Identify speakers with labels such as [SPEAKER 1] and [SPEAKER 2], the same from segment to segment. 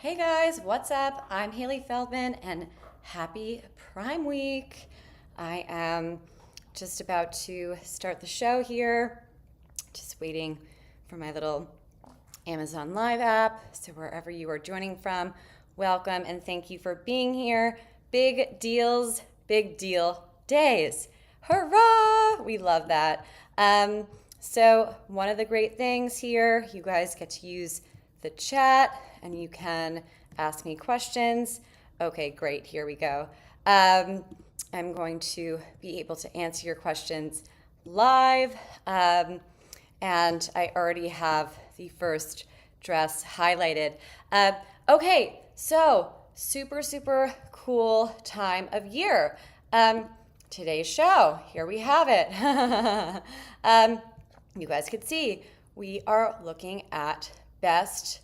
[SPEAKER 1] Hey guys, what's up? I'm Hailey Feldman and happy Prime Week. I am just about to start the show here. Just waiting for my little Amazon Live app. So wherever you are joining from, welcome and thank you for being here. Big deals, big deal days. Hurrah! We love that. So one of the great things here, you guys get to use the chat and you can ask me questions. Okay, great, here we go. I'm going to be able to answer your questions live. And I already have the first dress highlighted. Okay, so super cool time of year. Today's show, here we have it. You guys could see we are looking at best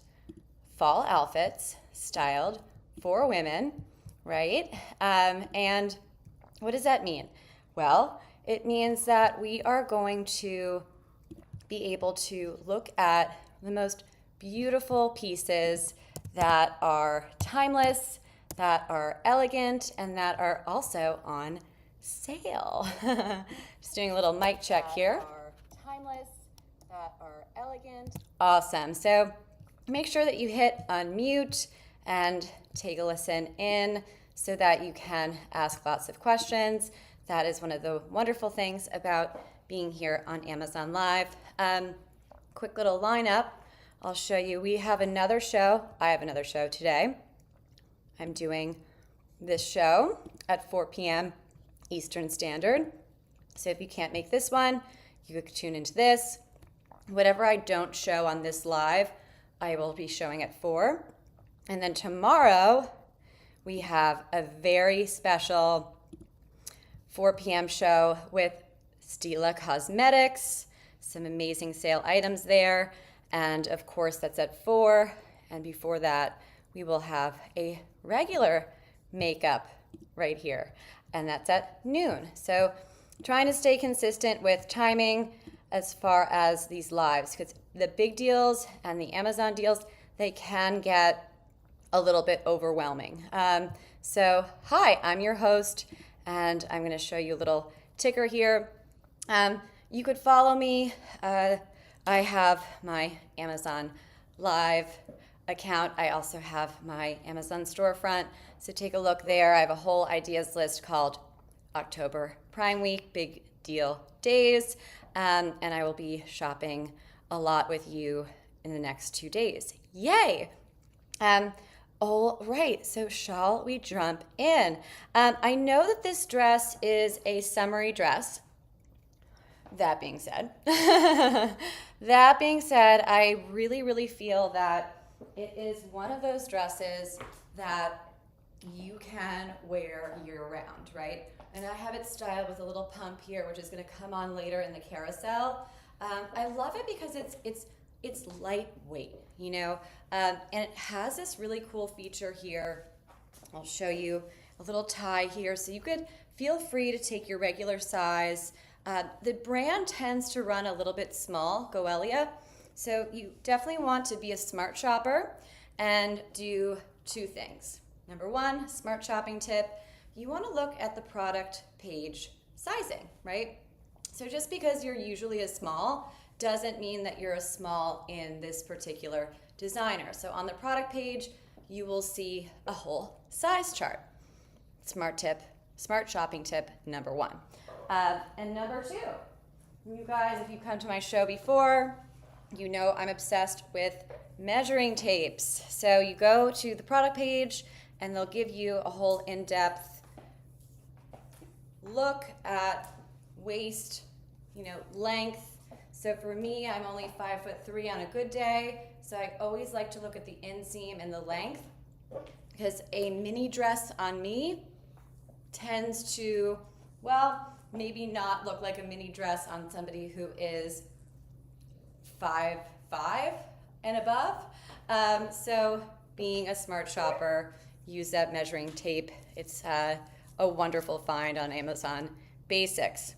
[SPEAKER 1] fall outfits styled for women, right? And what does that mean? Well, it means that we are going to be able to look at the most beautiful pieces that are timeless, that are elegant, and that are also on sale. Just doing a little mic check here. Timeless, that are elegant. Awesome. So make sure that you hit unmute and take a listen in so that you can ask lots of questions. That is one of the wonderful things about being here on Amazon Live. Quick little lineup. I'll show you. We have another show. I have another show today. I'm doing this show at 4 p.m. Eastern Standard. So if you can't make this one, you could tune into this. Whatever I don't show on this live, I will be showing at 4. And then tomorrow, we have a very special 4 p.m. show with Stila Cosmetics, some amazing sale items there. And of course, that's at 4. And before that, we will have a regular makeup right here. And that's at noon. So trying to stay consistent with timing as far as these lives, because the big deals and the Amazon deals, they can get a little bit overwhelming. So hi, I'm your host, and I'm going to show you a little ticker here. You could follow me. I have my Amazon Live account. I also have my Amazon storefront. So take a look there. I have a whole ideas list called October Prime Week, Big Deal Days. And I will be shopping a lot with you in the next 2 days. Yay! All right, so shall we jump in? I know that this dress is a summery dress. That being said, I really feel that it is one of those dresses that you can wear year-round, right? And I have it styled with a little pump here, which is going to come on later in the carousel. I love it because it's lightweight, you know, and it has this really cool feature here. I'll show you a little tie here, so you could feel free to take your regular size. The brand tends to run a little bit small, Goelia, so you definitely want to be a smart shopper and do 2 things. Number 1, smart shopping tip. You want to look at the product page sizing, right? So just because you're usually a small doesn't mean that you're a small in this particular designer. So on the product page, you will see a whole size chart. Smart shopping tip number 1. And number 2, you guys, if you've come to my show before, you know I'm obsessed with measuring tapes. So you go to the product page and they'll give you a whole in-depth look at waist, length. So for me, I'm only 5'3" on a good day. So I always like to look at the inseam and the length, because a mini dress on me tends to, maybe not look like a mini dress on somebody who is 5'5" and above. So being a smart shopper, use that measuring tape. It's a wonderful find on Amazon Basics.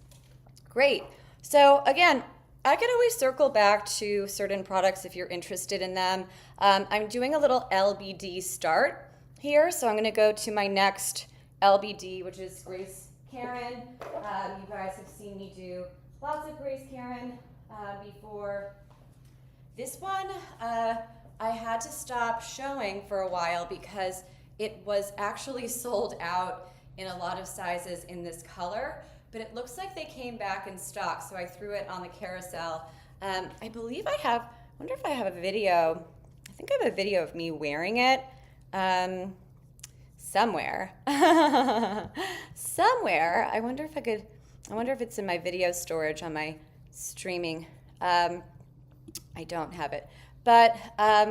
[SPEAKER 1] Great. So again, I could always circle back to certain products if you're interested in them. I'm doing a little LBD start here, so I'm going to go to my next LBD, which is Grace Karen. You guys have seen me do lots of Grace Karen before. This one, I had to stop showing for a while because it was actually sold out in a lot of sizes in this color, but it looks like they came back in stock, so I threw it on the carousel. I believe I wonder if I have a video. I think I have a video of me wearing it somewhere. Somewhere. I wonder if it's in my video storage on my streaming. I don't have it. But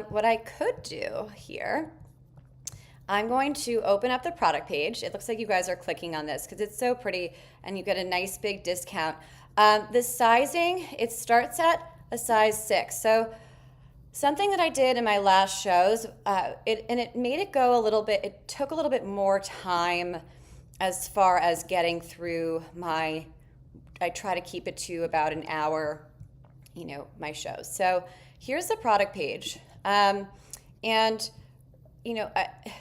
[SPEAKER 1] what I could do here, I'm going to open up the product page. It looks like you guys are clicking on this because it's so pretty and you get a nice big discount. The sizing, it starts at a size 6. So something that I did in my last shows, it made it go a little bit, it took a little bit more time as far as getting through I try to keep it to about an hour, my shows. So here's the product page. And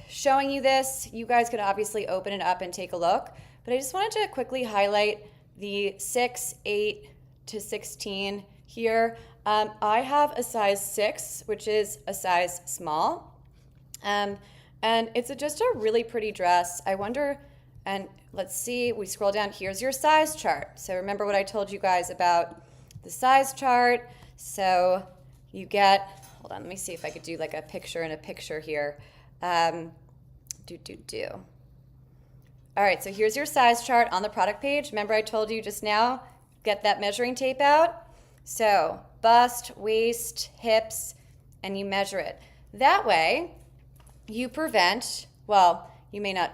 [SPEAKER 1] showing you this, you guys could obviously open it up and take a look, but I just wanted to quickly highlight the 6, 8 to 16 here. I have a size 6, which is a size small, and it's just a really pretty dress. I wonder, and let's see, we scroll down, here's your size chart. So remember what I told you guys about the size chart. So you get, hold on, let me see if I could do like a picture in a picture here. All right, so here's your size chart on the product page. Remember I told you just now, get that measuring tape out. So bust, waist, hips, and you measure it. That way, you prevent, well, you may not,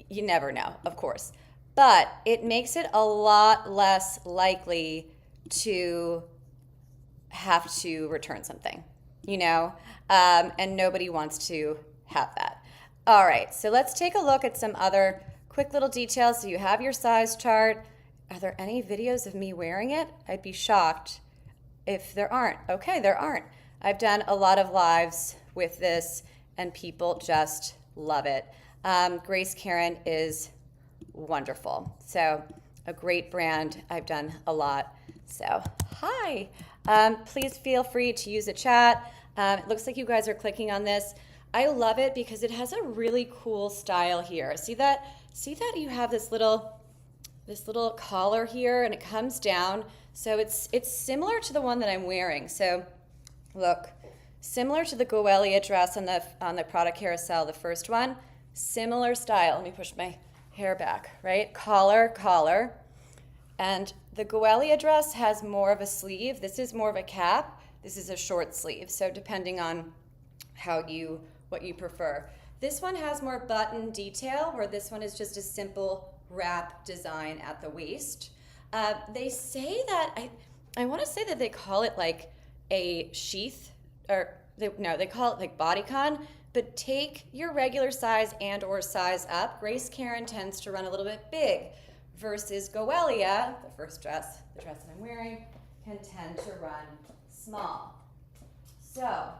[SPEAKER 1] you never know, of course, but it makes it a lot less likely to have to return something, and nobody wants to have that. All right, so let's take a look at some other quick little details. So you have your size chart. Are there any videos of me wearing it? I'd be shocked if there aren't. Okay, there aren't. I've done a lot of lives with this and people just love it. Grace Karen is wonderful. So a great brand. I've done a lot. So hi. Please feel free to use the chat. It looks like you guys are clicking on this. I love it because it has a really cool style here. See that you have this little collar here and it comes down. So it's similar to the one that I'm wearing. So look, similar to the Goelia dress on the product carousel, the first one, similar style. Let me push my hair back, right? Collar. And the Goelia dress has more of a sleeve. This is more of a cap. This is a short sleeve. So depending on what you prefer. This one has more button detail, where this one is just a simple wrap design at the waist. They say that, I want to say that they call it like a sheath, they call it like bodycon, but take your regular size and or size up. Grace Karen tends to run a little bit big versus Goelia, the dress that I'm wearing, can tend to run small. So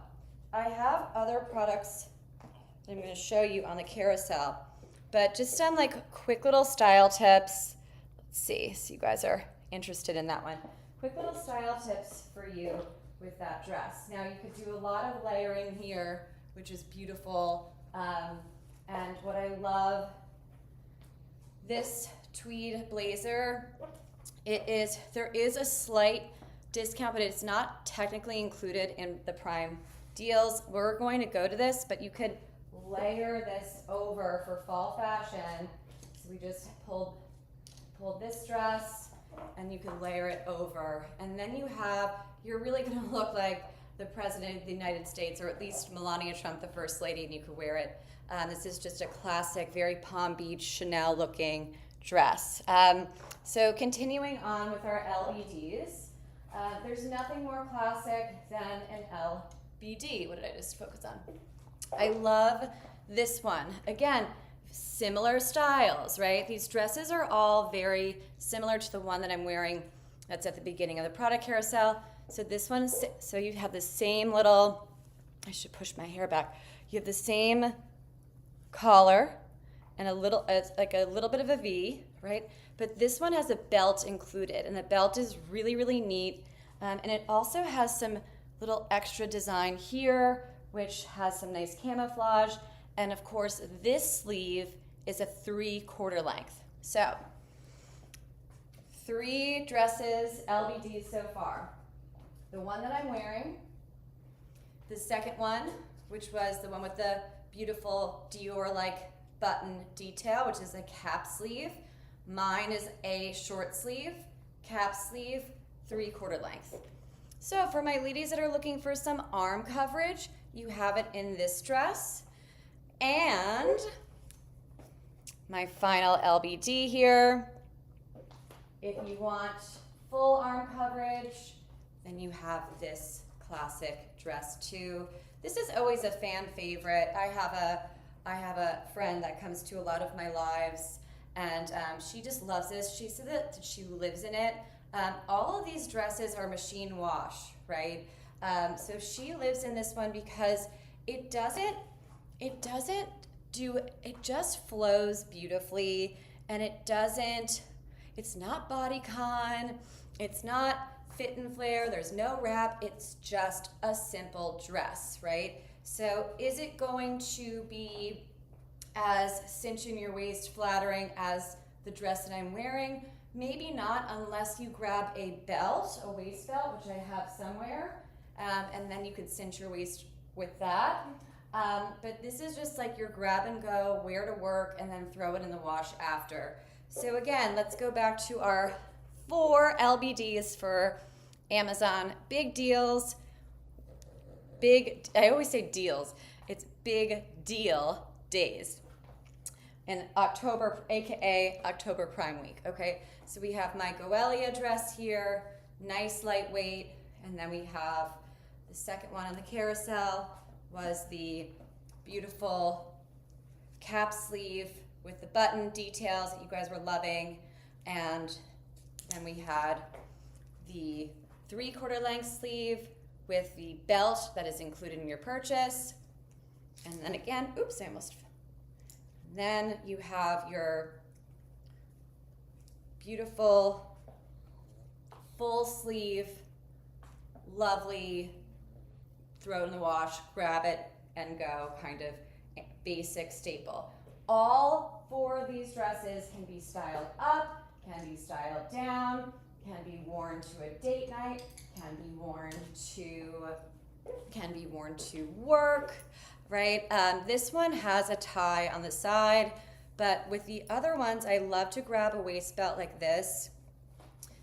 [SPEAKER 1] I have other products that I'm going to show you on the carousel, but just some like quick little style tips. Let's see, so you guys are interested in that one. Quick little style tips for you with that dress. Now you could do a lot of layering here, which is beautiful. And what I love, this tweed blazer, there is a slight discount, but it's not technically included in the Prime deals. We're going to go to this, but you could layer this over for fall fashion. So we just pulled this dress and you can layer it over. And then you're really gonna look like the President of the United States, or at least Melania Trump, the First Lady, and you could wear it. This is just a classic, very Palm Beach Chanel looking dress. So continuing on with our LBDs, there's nothing more classic than an LBD. What did I just focus on? I love this one. Again, similar styles, right? These dresses are all very similar to the one that I'm wearing That's at the beginning of the product carousel. So this one, so you have the same little, I should push my hair back. You have the same collar and a little, like a little bit of a V, right? But this one has a belt included, and the belt is really, really neat. And it also has some little extra design here, which has some nice camouflage. And of course, this sleeve is a 3/4 length. So 3 dresses, LBDs so far. The one that I'm wearing, the second one, which was the one with the beautiful Dior-like button detail, which is a cap sleeve. Mine is a short sleeve, cap sleeve, 3/4 length. So for my ladies that are looking for some arm coverage, you have it in this dress. And my final LBD here. If you want full arm coverage, then you have this classic dress too. This is always a fan favorite. I have a friend that comes to a lot of my lives, and she just loves this. She said that she lives in it. All of these dresses are machine wash, right? So she lives in this one because it just flows beautifully, and it's not bodycon, it's not fit and flare, there's no wrap, it's just a simple dress, right? So is it going to be as cinch in your waist flattering as the dress that I'm wearing? Maybe not, unless you grab a belt, a waist belt, which I have somewhere, and then you could cinch your waist with that. But this is just like your grab and go, wear to work, and then throw it in the wash after. So again, let's go back to our 4 LBDs for Amazon. Big deals, I always say deals, it's big deal days in October, aka October Prime Week, okay? So we have my Goelia dress here, nice lightweight, and then we have the second one on the carousel was the beautiful cap sleeve with the button details that you guys were loving, and then we had the 3/4 length sleeve with the belt that is included in your purchase. And then again, oops, then you have your beautiful full sleeve, lovely, throw it in the wash, grab it and go kind of basic staple. All 4 of these dresses can be styled up, can be styled down, can be worn to a date night, can be worn to work, right? This one has a tie on the side, but with the other ones, I love to grab a waist belt like this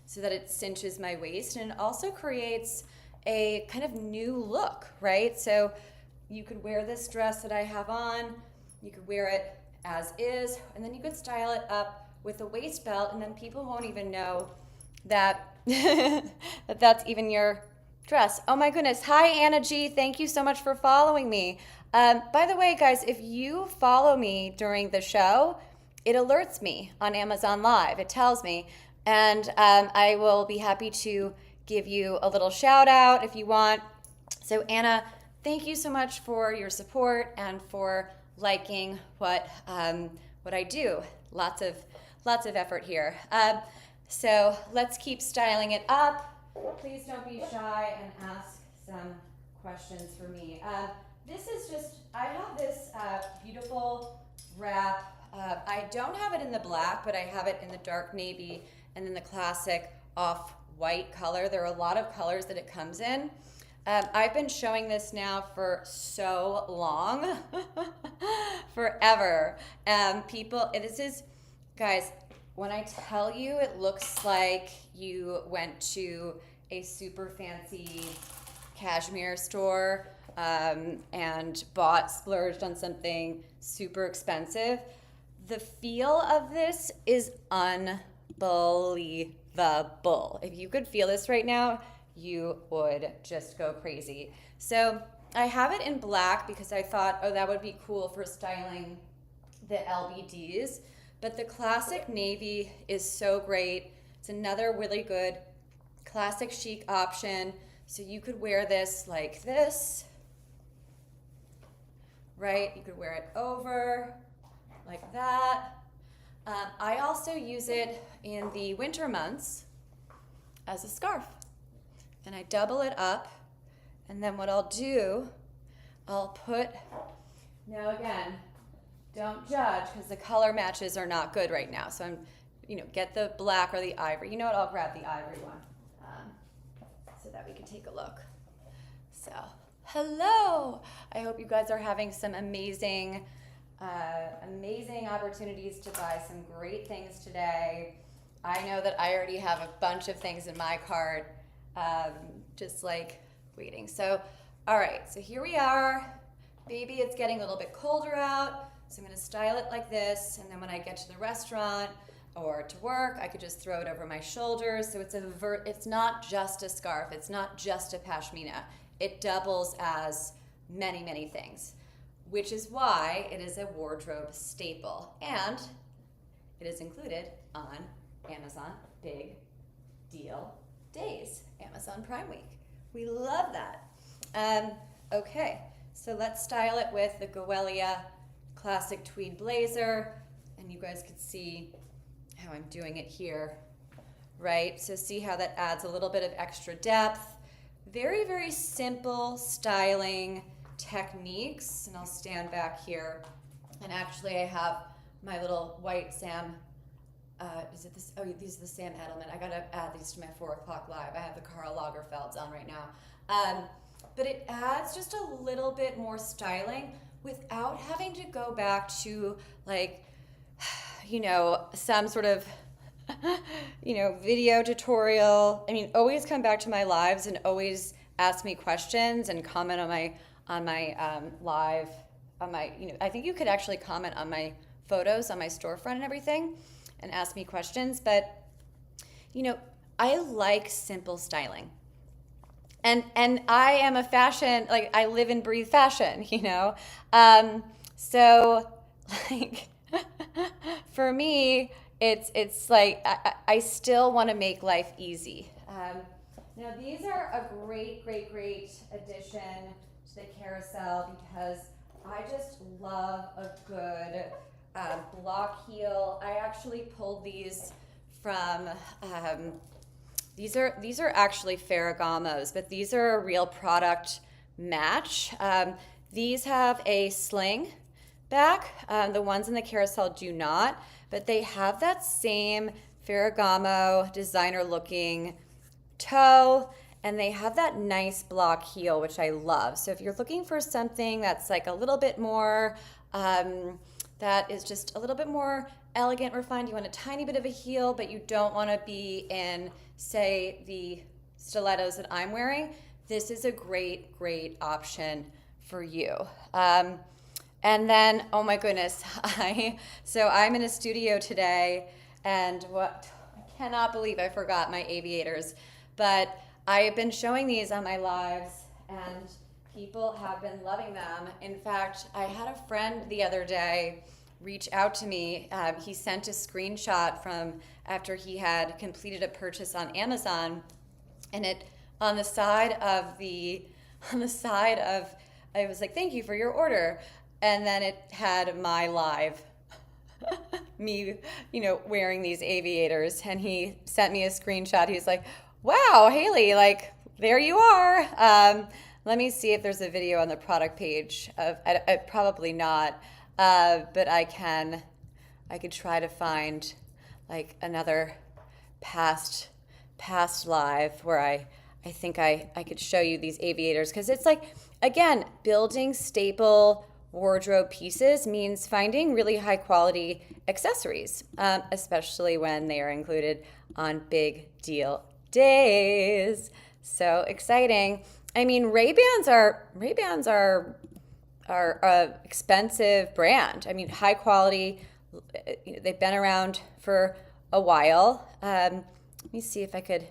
[SPEAKER 1] so that it cinches my waist, and it also creates a kind of new look, right? So you could wear this dress that I have on, you could wear it as is, and then you could style it up with a waist belt, and then people won't even know that that's even your dress. Oh my goodness. Hi, Anna G. Thank you so much for following me. By the way, guys, if you follow me during the show, it alerts me on Amazon Live. It tells me, and I will be happy to give you a little shout out if you want. So Anna, thank you so much for your support and for liking what I do. Lots of effort here. So let's keep styling it up. Please don't be shy and ask some questions for me. This is just, I have this beautiful wrap. I don't have it in the black, but I have it in the dark navy and in the classic off-white color. There are a lot of colors that it comes in. I've been showing this now for so long, forever. Guys, when I tell you it looks like you went to a super fancy cashmere store and splurged on something super expensive, the feel of this is unbelievable. If you could feel this right now, you would just go crazy. So I have it in black because I thought, oh, that would be cool for styling the LBDs. But the classic navy is so great. It's another really good classic chic option. So you could wear this like this, right? You could wear it over like that. I also use it in the winter months as a scarf. And I double it up, and then what I'll do, I'll put, now again, don't judge because the color matches are not good right now. So I'm, get the black or the ivory. You know what, I'll grab the ivory one so that we can take a look. So, hello. I hope you guys are having some amazing opportunities to buy some great things today. I know that I already have a bunch of things in my cart, just like waiting. So, all right, so here we are. Maybe it's getting a little bit colder out, so I'm gonna style it like this, and then when I get to the restaurant or to work, I could just throw it over my shoulders. So it's not just a scarf, it's not just a pashmina. It doubles as many, many things, which is why it is a wardrobe staple. And it is included on Amazon Big Deal Days, Amazon Prime Week. We love that. Okay, so let's style it with the Goelia Classic Tweed Blazer, and you guys can see how I'm doing it here, right? So see how that adds a little bit of extra depth. Very, very simple styling techniques, and I'll stand back here. And actually I have my little white Sam, is it this? Oh, these are the Sam Edelman. I gotta add these to my 4 o'clock live. I have the Karl Lagerfelds on right now. But it adds just a little bit more styling without having to go back to like, some sort of, video tutorial. I mean, always come back to my lives and always ask me questions and comment on my live, I think you could actually comment on my photos on my storefront and everything and ask me questions. But, I like simple styling. And I am a fashion, like I live and breathe fashion, so like for me, it's like I still want to make life easy. Now these are a great addition to the carousel because I just love a good block heel. I actually pulled these from, these are actually Ferragamos, but these are a real product match. These have a sling back. The ones in the carousel do not, but they have that same Ferragamo designer looking toe, and they have that nice block heel, which I love. So if you're looking for something that's like a little bit more, that is just a little bit more elegant, refined, you want a tiny bit of a heel, but you don't want to be in, say, the stilettos that I'm wearing, this is a great option for you. And then, oh my goodness, so I'm in a studio today, and I cannot believe I forgot my aviators, but I have been showing these on my lives, and people have been loving them. In fact, I had a friend the other day reach out to me. He sent a screenshot from after he had completed a purchase on Amazon, and it on the side of I was like, thank you for your order. And then it had my live, me, wearing these aviators. And he sent me a screenshot. He's like, wow, Hailey, like, there you are. Let me see if there's a video on the product page. Probably not, but I could try to find like another past live where I think I could show you these aviators, because it's like, again, building staple wardrobe pieces means finding really high quality accessories, especially when they are included on big deal days. So exciting. I mean, Ray-Bans are a expensive brand. I mean, high quality. They've been around for a while. Let me see if I could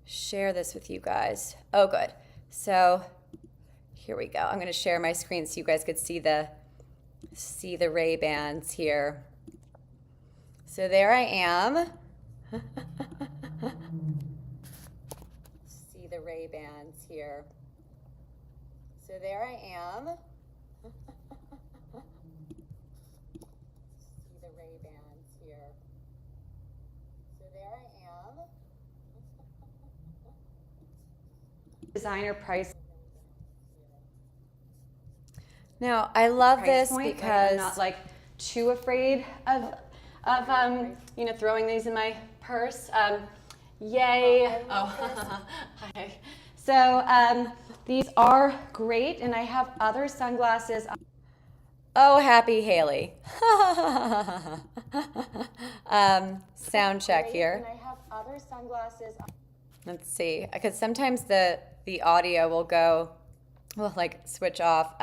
[SPEAKER 1] share this with you guys. Oh, good. So here we go. I'm going to share my screen so you guys could see the Ray-Bans here. So there I am. there I am. See the Ray-Bans here. So there I am. Designer price. Now, I love this because I'm not like too afraid of you know, throwing these in my purse. Yay! Oh, hi. So these are great, and I have other sunglasses. Oh, happy Hailey. Sound check here. And I have other sunglasses. Let's see, because sometimes the audio will like switch off.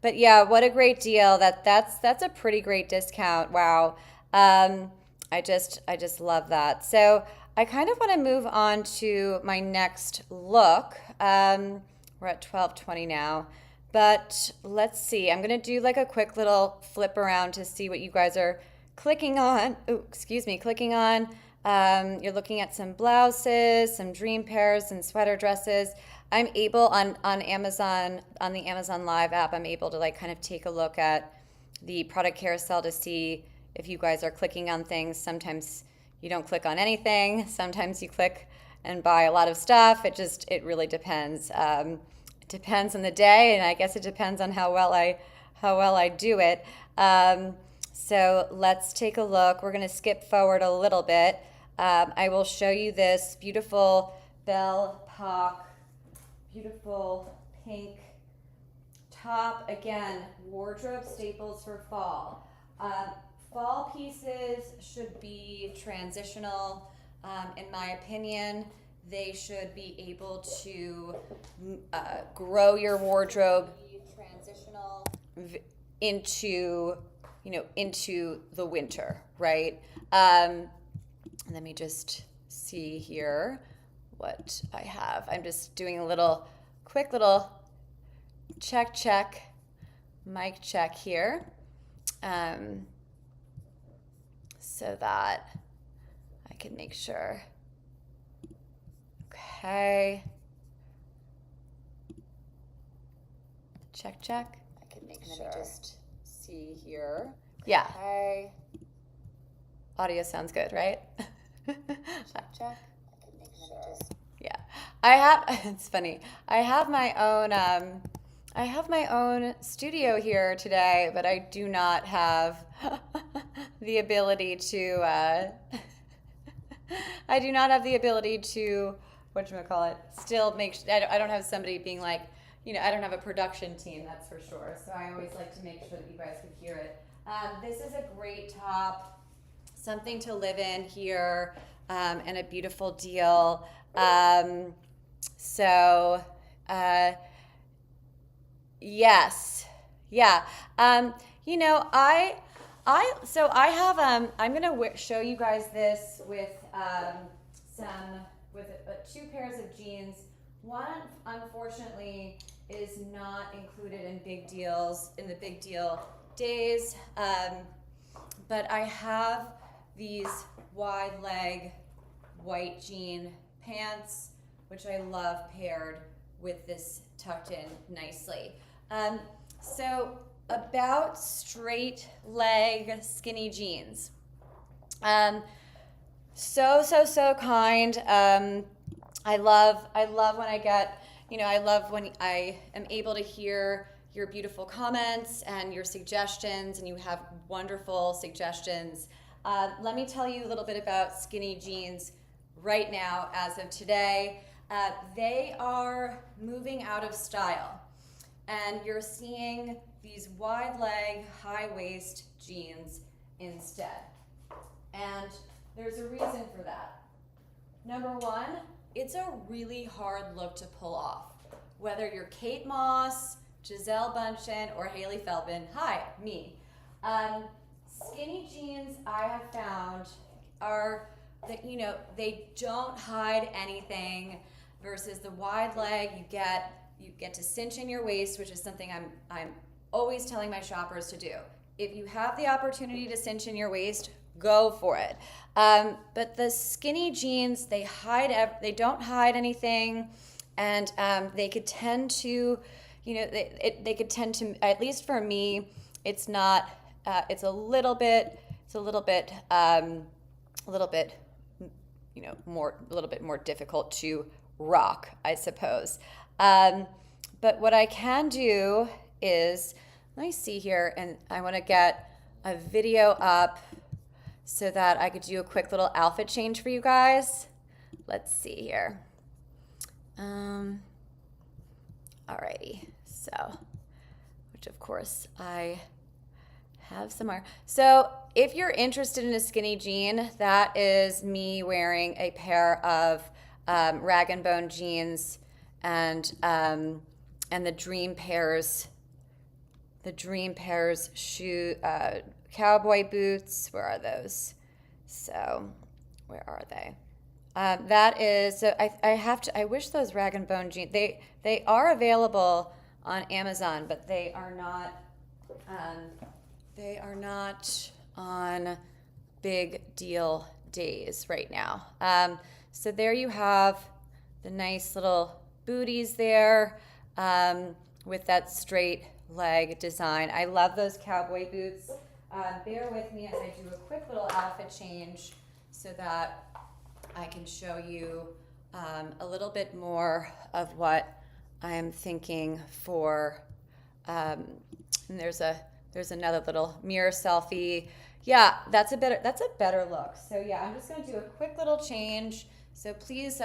[SPEAKER 1] But yeah, what a great deal. That's a pretty great discount. Wow. I just love that. So I kind of want to move on to my next look. We're at 12:20 now, but let's see. I'm going to do like a quick little flip around to see what you guys are clicking on. Oh, excuse me, clicking on. You're looking at some blouses, some dream pairs, and sweater dresses. I'm able on Amazon, on the Amazon Live app, I'm able to like kind of take a look at the product carousel to see if you guys are clicking on things. Sometimes you don't click on anything. Sometimes you click and buy a lot of stuff. It really depends. It depends on the day, and I guess it depends on how well I do it. So let's take a look. We're going to skip forward a little bit. I will show you this beautiful Belle Pock, beautiful pink top. Again, wardrobe staples for fall. Fall pieces should be transitional. In my opinion, they should be able to grow your wardrobe transitional into the winter, right? Let me just see here what I have. I'm just doing a quick little check, mic check here. So that I can make sure. Okay. Check. I can make sure. Let me just see here. Yeah. Okay. Audio sounds good, right? Check. I can make sure. Yeah. It's funny. I have my own studio here today, but I do not have the ability to whatchamacallit, still make I don't have somebody being like, I don't have a production team, that's for sure. So I always like to make sure that you guys can hear it. This is a great top, something to live in here, and a beautiful deal. Yes. Yeah. I'm gonna show you guys this with two pairs of jeans. One, unfortunately, is not included in the big deal days. But I have these wide leg white jean pants, which I love paired with this tucked in nicely. So about straight leg skinny jeans. So kind. I love when I get, I love when I am able to hear your beautiful comments and your suggestions, and you have wonderful suggestions. Let me tell you a little bit about skinny jeans right now as of today. They are moving out of style, and you're seeing these wide leg, high waist jeans instead. And there's a reason for that. Number one, it's a really hard look to pull off. Whether you're Kate Moss, Giselle Bundchen, or Hailey Feldman, hi, me. Skinny jeans, I have found, are that, they don't hide anything, versus the wide leg, you get to cinch in your waist, which is something I'm always telling my shoppers to do. If you have the opportunity to cinch in your waist, go for it. But the skinny jeans, they don't hide anything, and they could tend to, you know, they could tend to, at least for me, it's not, it's a little bit, you know, a little bit more difficult to rock, I suppose. But what I can do is, let me see here, and I want to get a video up so that I could do a quick little outfit change for you guys. Let's see here. Alrighty, so, which of course I have somewhere. So if you're interested in a skinny jean, that is me wearing a pair of rag and bone jeans and the Dream Pairs shoe cowboy boots. Where are those? So where are they? That is, so I wish those rag and bone jeans, they are available on Amazon, but they are not on big deal days right now. So there you have the nice little booties there with that straight leg design. I love those cowboy boots. Bear with me as I do a quick little outfit change so that I can show you a little bit more of what I'm thinking for, and there's another little mirror selfie. Yeah, that's a better look. So yeah, I'm just going to do a quick little change. So please,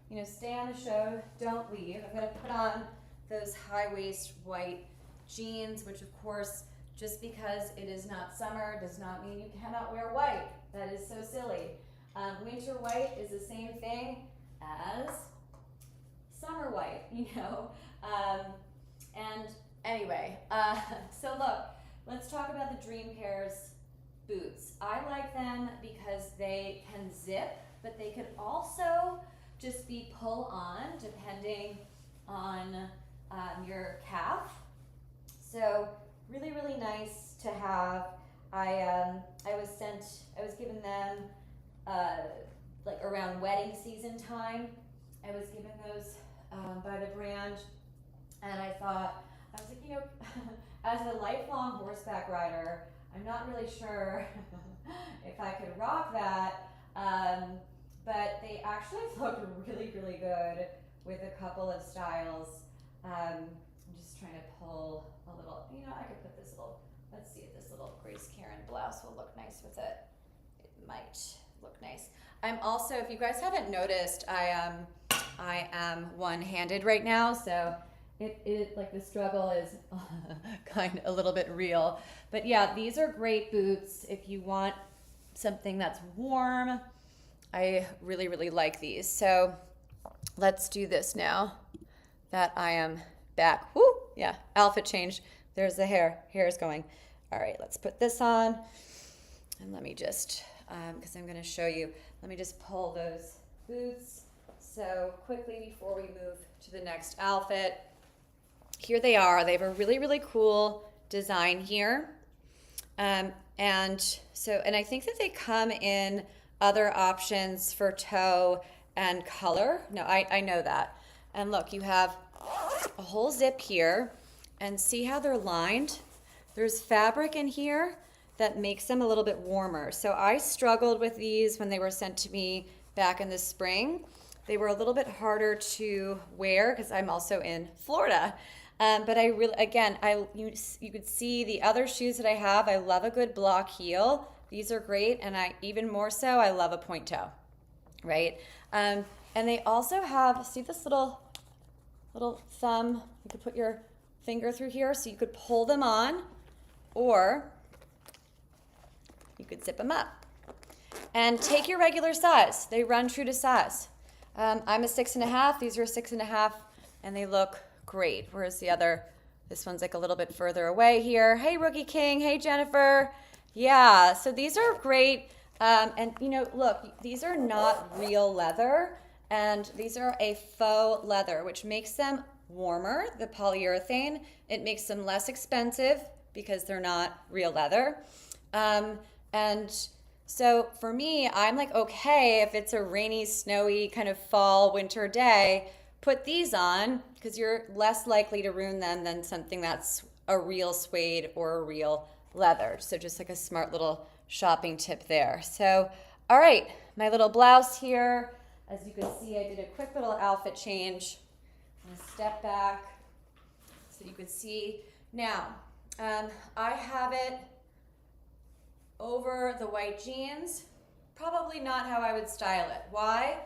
[SPEAKER 1] you know, stay on the show, don't leave. I'm going to put on those high waist white jeans, which of course, just because it is not summer does not mean you cannot wear white. That is so silly. Winter white is the same thing as summer white, you know. And anyway, so look, let's talk about the Dream Pairs boots. I like them because they can zip, but they could also just be pull on depending on your calf. So really, really nice to have. I was given them like around wedding season time. I was given those by the brand, and I was like, you know, as a lifelong horseback rider, I'm not really sure if I could rock that, but they actually looked really, really good with a couple of styles. I'm just trying to pull a little, you know, I could put this little, let's see if this little Grace Karen blouse will look nice with it. It might look nice. I'm also, if you guys haven't noticed, I am one-handed right now, so it like the struggle is kind of a little bit real. But yeah, these are great boots if you want something that's warm. I really, really like these. So let's do this now that I am back. Woo! Yeah, outfit change. There's the hair. Hair is going. All right, let's put this on. And let me just, because I'm going to show you, let me just pull those boots. So quickly before we move to the next outfit, here they are. They have a really, really cool design here. And I think that they come in other options for toe and color. No, I know that. And look, you have a whole zip here, and see how they're lined? There's fabric in here that makes them a little bit warmer. So I struggled with these when they were sent to me back in the spring. They were a little bit harder to wear because I'm also in Florida. But I really, again, you could see the other shoes that I have. I love a good block heel. These are great, and even more so, I love a point toe, right? And they also have, see this little thumb? You could put your finger through here, so you could pull them on, or you could zip them up. And take your regular size. They run true to size. I'm a 6.5. These are a 6.5, and they look great. Whereas the other, this one's like a little bit further away here. Hey, Rookie King. Hey, Jennifer. Yeah, so these are great. And, you know, look, these are not real leather, and these are a faux leather, which makes them warmer, the polyurethane. It makes them less expensive because they're not real leather. And so for me, I'm like, okay, if it's a rainy, snowy kind of fall, winter day, put these on because you're less likely to ruin them than something that's a real suede or a real leather. So just like a smart little shopping tip there. So, all right, my little blouse here. As you can see, I did a quick little outfit change. I'm gonna step back so you can see. Now, I have it over the white jeans. Probably not how I would style it. Why?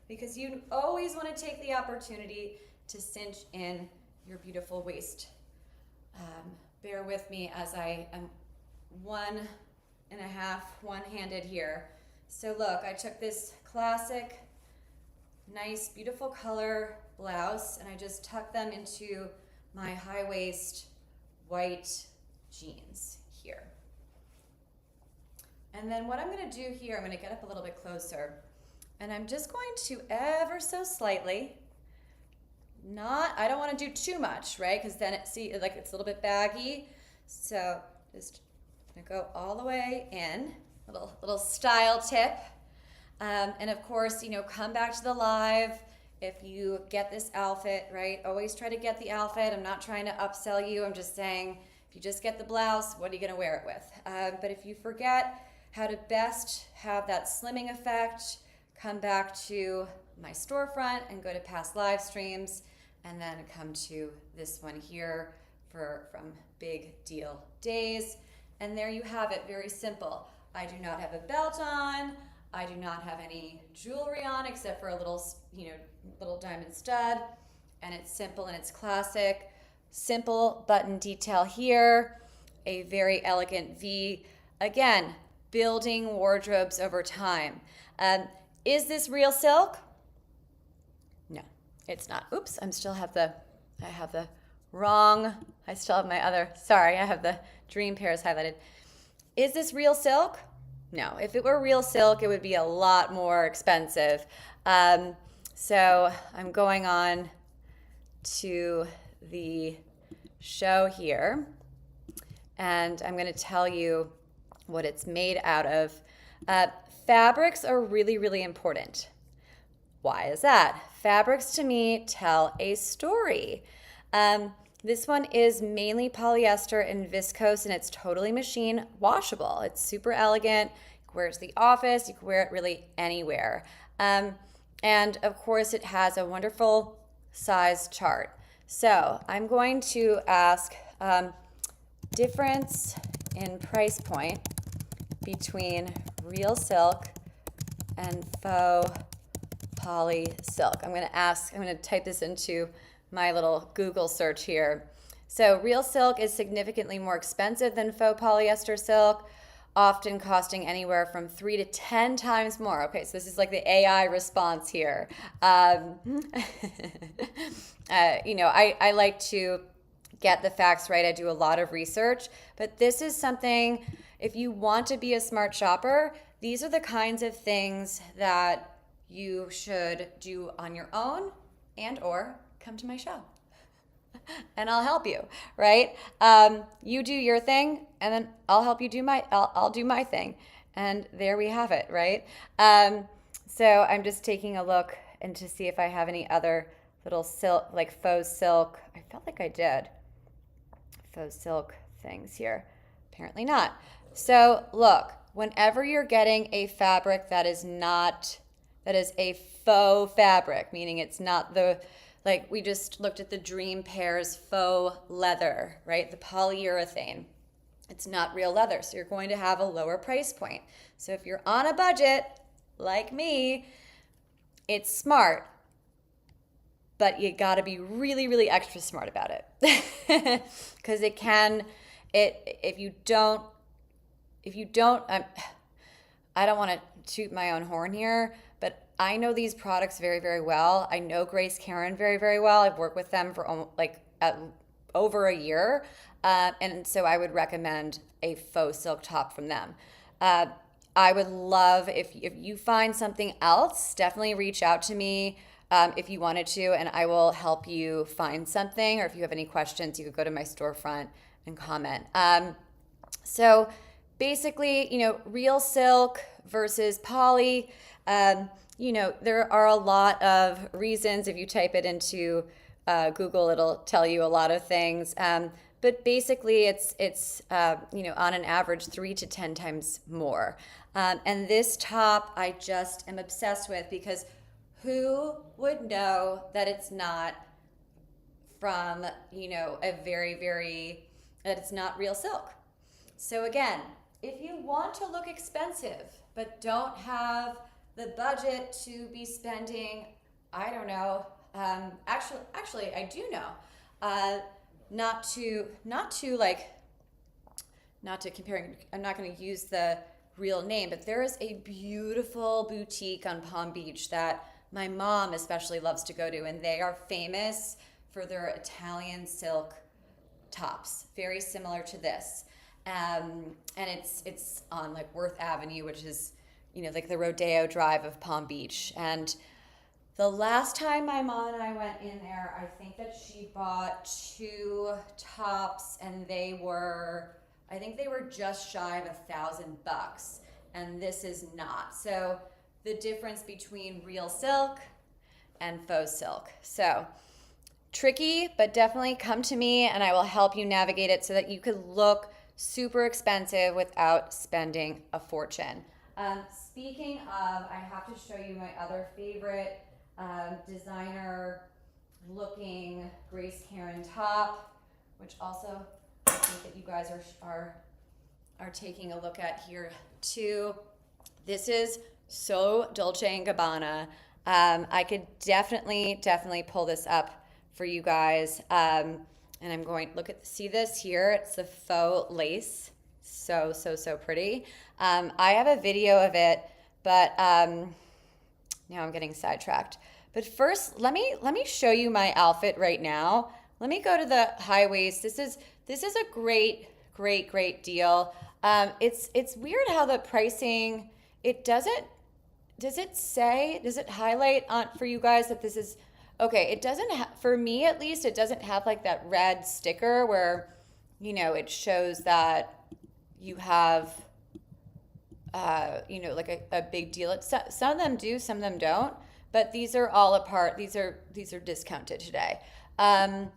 [SPEAKER 1] Because you always want to take the opportunity to cinch in your beautiful waist. Bear with me as I am 1.5 one-handed here. So look, I took this classic, nice, beautiful color blouse and I just tucked them into my high waist white jeans here. And then what I'm going to do here, I'm going to get up a little bit closer and I'm just going to ever so slightly, I don't want to do too much, right? Because then it's a little bit baggy. So just going to go all the way in, little style tip. And of course, come back to the live if you get this outfit, right? Always try to get the outfit. I'm not trying to upsell you. I'm just saying, if you just get the blouse, what are you going to wear it with? But if you forget how to best have that slimming effect, come back to my storefront and go to past live streams and then come to this one here from Big Deal Days. And there you have it, very simple. I do not have a belt on. I do not have any jewelry on except for a little diamond stud. And it's simple and it's classic. Simple button detail here. A very elegant V. Again, building wardrobes over time. Is this real silk? No, it's not. Oops, I still have the dream pairs highlighted. Is this real silk? No, if it were real silk, it would be a lot more expensive. So I'm going on to the show here, and I'm going to tell you what it's made out of. Fabrics are really, really important. Why is that? Fabrics to me tell a story. This one is mainly polyester and viscose, and it's totally machine washable. It's super elegant. You can wear it to the office. You can wear it really anywhere. And of course, it has a wonderful size chart. So I'm going to ask difference in price point between real silk and faux poly silk. I'm going to type this into my little Google search here. So real silk is significantly more expensive than faux polyester silk, often costing anywhere from 3 to 10 times more. Okay, so this is like the AI response here. I like to get the facts right. I do a lot of research, but this is something, if you want to be a smart shopper, these are the kinds of things that you should do on your own and or come to my show and I'll help you, right? You do your thing and then I'll help you do I'll do my thing. And there we have it, right? So I'm just taking a look and to see if I have any other little silk, like faux silk. I felt like I did faux silk things here. Apparently not. So look, whenever you're getting a fabric that is a faux fabric, meaning it's not like we just looked at the Dream Pairs faux leather, right? The polyurethane. It's not real leather, so you're going to have a lower price point. So if you're on a budget, like me, it's smart, but you gotta be really, really extra smart about it. Because if you don't, I don't want to toot my own horn here, but I know these products very, very well. I know Grace Karen very, very well. I've worked with them for over a year. And so I would recommend a faux silk top from them. I would love, if you find something else, definitely reach out to me if you wanted to, and I will help you find something. Or if you have any questions, you could go to my storefront and comment. So basically, real silk versus poly. There are a lot of reasons. If you type it into Google, it'll tell you a lot of things. But basically, it's on an average 3 to 10 times more. And this top I just am obsessed with, because who would know that it's not from, that it's not real silk. So again, if you want to look expensive but don't have the budget to be spending, I don't know, actually I do know, not to comparing, I'm not going to use the real name, but there is a beautiful boutique on Palm Beach that my mom especially loves to go to, and they are famous for their Italian silk tops, very similar to this. And it's on like Worth Avenue, which is, like the Rodeo Drive of Palm Beach. And the last time my mom and I went in there, I think that she bought 2 tops, and I think they were just shy of $1,000, and this is not. So the difference between real silk and faux silk. So tricky, but definitely come to me and I will help you navigate it so that you could look super expensive without spending a fortune. Speaking of, I have to show you my other favorite designer looking Grace Karen top, which also I think that you guys are taking a look at here too. This is so Dolce & Gabbana. I could definitely pull this up for you guys. And I'm going, see this here? It's the faux lace. So pretty. I have a video of it, but now I'm getting sidetracked. But first, let me show you my outfit right now. Let me go to the high waist. This is a great deal. It's weird how the pricing, does it highlight on for you guys that this is okay? It doesn't for me at least, it doesn't have like that red sticker where it shows that you have like a big deal. Some of them do, some of them don't, but these are all apart. These are discounted today. And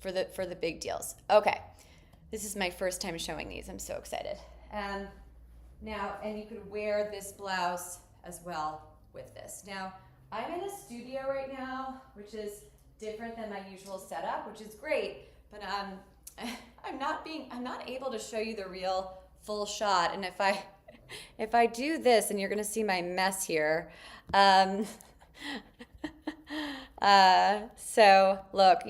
[SPEAKER 1] for the big deals. Okay. This is my first time showing these. I'm so excited. Now, and you could wear this blouse as well with this. Now, I'm in a studio right now, which is different than my usual setup, which is great, but I'm not able to show you the real full shot. And if I do this, and you're gonna see my mess here. So look,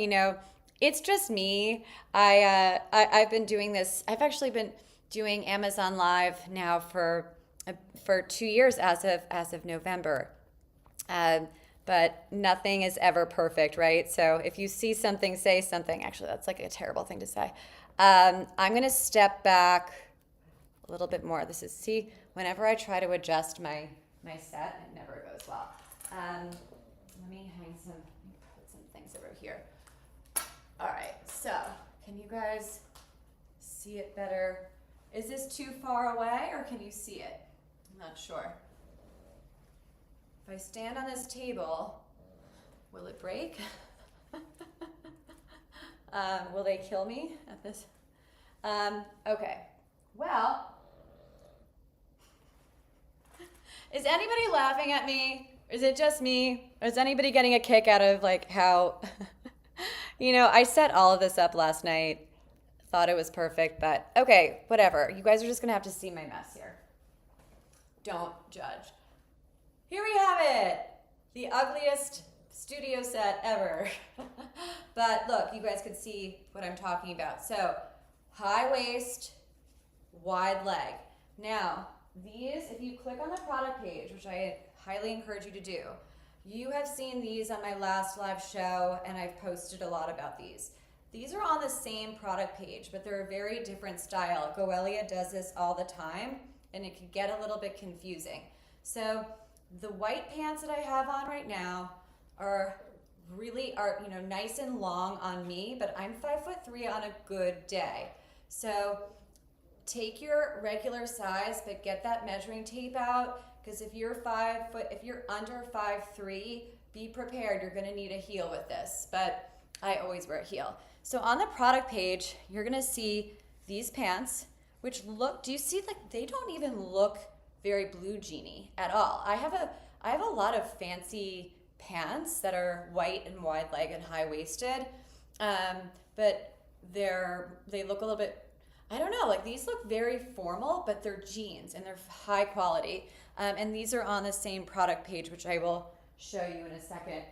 [SPEAKER 1] it's just me. I've been doing this. I've actually been doing Amazon Live now for 2 years as of November. But nothing is ever perfect, right? So if you see something, say something. Actually, that's like a terrible thing to say. I'm gonna step back a little bit more. See, whenever I try to adjust my set, it never goes well. Let me put some things over here. All right, so can you guys see it better? Is this too far away, or can you see it? I'm not sure. If I stand on this table, will it break? Will they kill me at this? Okay, well, is anybody laughing at me? Is it just me? Or is anybody getting a kick out of like how, I set all of this up last night, thought it was perfect, but okay, whatever. You guys are just gonna have to see my mess here. Don't judge. Here we have it, the ugliest studio set ever. But look, you guys could see what I'm talking about. So high waist, wide leg. Now, these, if you click on the product page, which I highly encourage you to do, you have seen these on my last live show, and I've posted a lot about these. These are on the same product page, but they're a very different style. Goelia does this all the time, and it can get a little bit confusing. So the white pants that I have on right now are nice and long on me, but I'm 5'3" on a good day. So take your regular size, but get that measuring tape out, because if you're under 5'3", be prepared. You're gonna need a heel with this, but I always wear a heel. So on the product page, you're gonna see these pants, which look, do you see, like, they don't even look very blue jeany at all. I have a lot of fancy pants that are white and wide leg and high waisted, but they look a little bit, I don't know, like these look very formal, but they're jeans and they're high quality. And these are on the same product page, which I will show you in a second.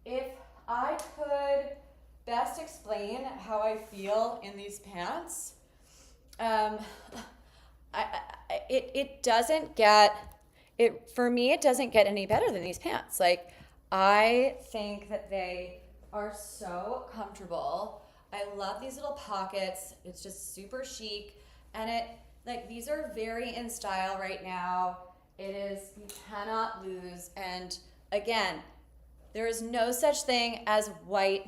[SPEAKER 1] If I could best explain how I feel in these pants, for me, it doesn't get any better than these pants. Like, I think that they are so comfortable. I love these little pockets. It's just super chic. And these are very in style right now. It is, you cannot lose. And again, there is no such thing as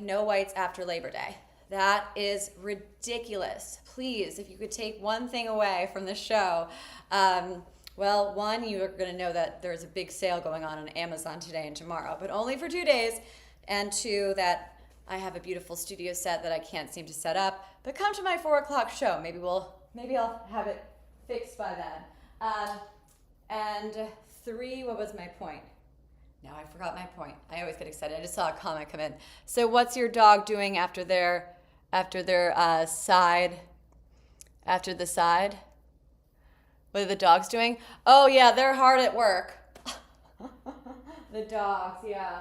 [SPEAKER 1] no whites after Labor Day. That is ridiculous. Please, if you could take one thing away from the show, well, one, you are going to know that there's a big sale going on Amazon today and tomorrow, but only for 2 days. And two, that I have a beautiful studio set that I can't seem to set up. But come to my 4 o'clock show. Maybe I'll have it fixed by then. And three, what was my point? Now I forgot my point. I always get excited. I just saw a comment come in. So what's your dog doing after the side? What are the dogs doing? Oh yeah, they're hard at work. The dogs, yeah.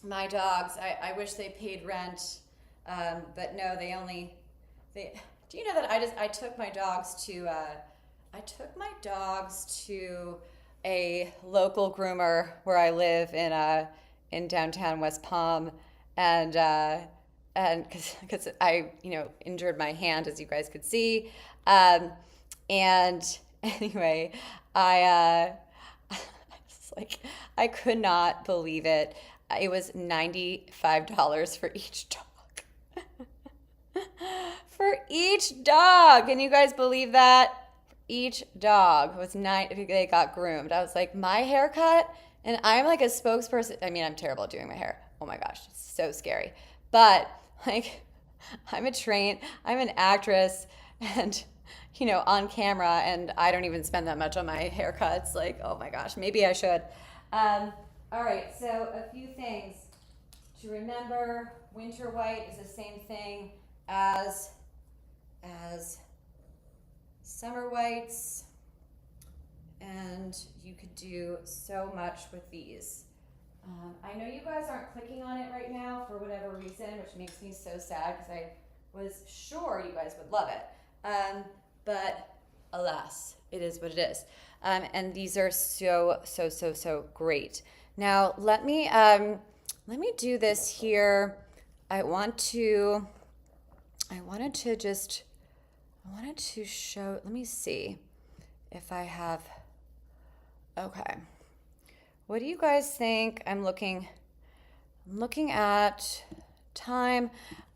[SPEAKER 1] My dogs. I wish they paid rent, but no, do you know that I took my dogs to a local groomer where I live in downtown West Palm, and because I injured my hand, as you guys could see, and anyway, I could not believe it. It was $95 for each dog. For each dog. Can you guys believe that? Each dog was they got groomed. I was like, my haircut, and I'm like a spokesperson. I mean, I'm terrible at doing my hair. Oh my gosh, it's so scary. But like, I'm an actress, and on camera, and I don't even spend that much on my haircuts. Like, oh my gosh, maybe I should. All right, so a few things to remember. Winter white is the same thing as summer whites, and you could do so much with these. I know you guys aren't clicking on it right now for whatever reason, which makes me so sad because I was sure you guys would love it. But alas, it is what it is. And these are so great. Now let me do this here. I wanted to show, let me see if I have, okay. What do you guys think? I'm looking at time.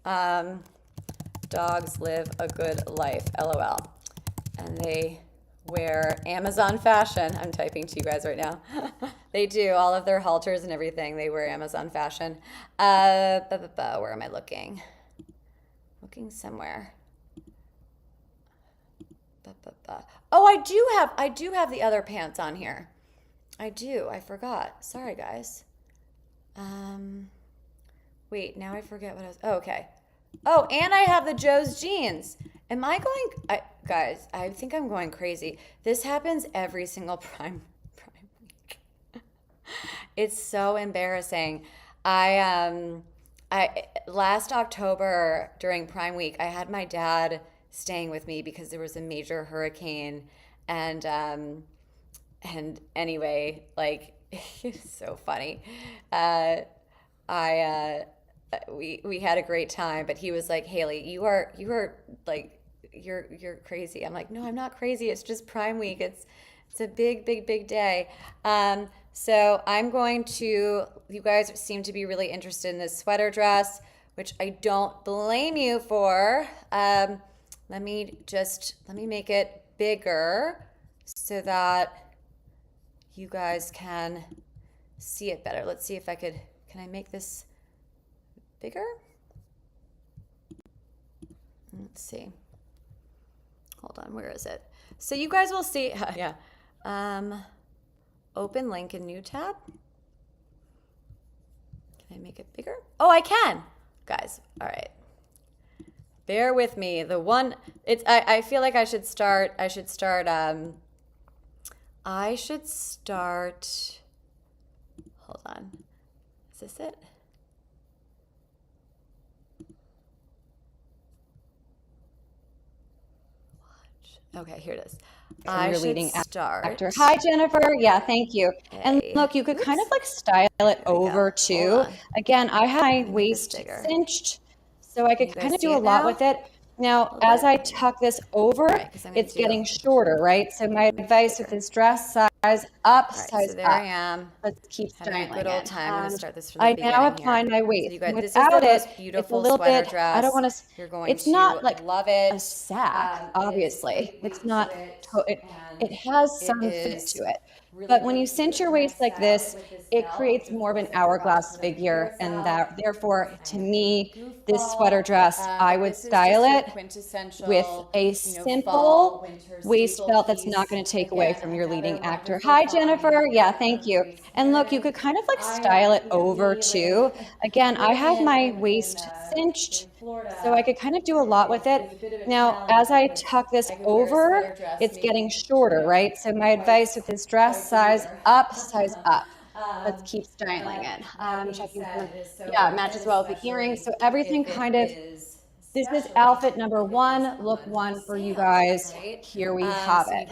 [SPEAKER 1] Dogs live a good life, LOL. And they wear Amazon fashion. I'm typing to you guys right now. They do, all of their halters and everything, they wear Amazon fashion. Where am I looking? Looking somewhere. Oh, I do have the other pants on here. I do. I forgot. Sorry, guys. Wait, now I forget what I was. Oh, okay. Oh, and I have the Joe's jeans. Am I going? Guys, I think I'm going crazy. This happens every single Prime week. It's so embarrassing. I last October during Prime Week, I had my dad staying with me because there was a major hurricane, and anyway, like, it's so funny. We had a great time, but he was like, Hailey, you are like, you're crazy. I'm like, no, I'm not crazy. It's just Prime Week. It's a big day. So I'm going to, you guys seem to be really interested in this sweater dress, which I don't blame you for. Let me make it bigger so that you guys can see it better. Let's see if can I make this bigger? Let's see. Hold on, where is it? So you guys will see, yeah. Open link in new tab. Can I make it bigger? Oh, I can, guys. All right. Bear with me. I feel like I should start, hold on. Is this it? Okay, here it is. I
[SPEAKER 2] You're
[SPEAKER 1] should
[SPEAKER 2] leading
[SPEAKER 1] start.
[SPEAKER 2] actor. Hi, Jennifer. Yeah, thank you. And look, you could kind of like style it over too. Again, I have my waist cinched, so I could kind of do a lot with it. Now, as I tuck this over, it's getting shorter, right? So my advice with this dress, size up, size
[SPEAKER 1] so there
[SPEAKER 2] up.
[SPEAKER 1] I am.
[SPEAKER 2] Let's keep styling
[SPEAKER 1] Good old
[SPEAKER 2] it.
[SPEAKER 1] time. I'm going to start this from the
[SPEAKER 2] I
[SPEAKER 1] beginning
[SPEAKER 2] now
[SPEAKER 1] here.
[SPEAKER 2] apply my waist.
[SPEAKER 1] So you guys, this is
[SPEAKER 2] Without
[SPEAKER 1] the
[SPEAKER 2] it,
[SPEAKER 1] most
[SPEAKER 2] it's a
[SPEAKER 1] beautiful
[SPEAKER 2] little
[SPEAKER 1] sweater
[SPEAKER 2] bit,
[SPEAKER 1] dress.
[SPEAKER 2] I don't want to,
[SPEAKER 1] You're going
[SPEAKER 2] it's
[SPEAKER 1] to
[SPEAKER 2] not like
[SPEAKER 1] love it.
[SPEAKER 2] a sack, obviously. It's not, it has some fit to it. But when you cinch your waist like this, it creates more of an hourglass figure, and that, therefore, to me, this sweater dress, I would style it with a simple waist belt that's not going to take away from your leading actor. Hi, Jennifer. Yeah, thank you. And look, you could kind of like style it over too. Again, I have my waist cinched, so I could kind of do a lot with it. Now, as I tuck this over, it's getting shorter, right? So my advice with this dress, size up, size up. Let's keep styling it. Checking for, yeah, it matches well with the earrings. So everything kind of, this is outfit number one, look one for you guys. Here we have it.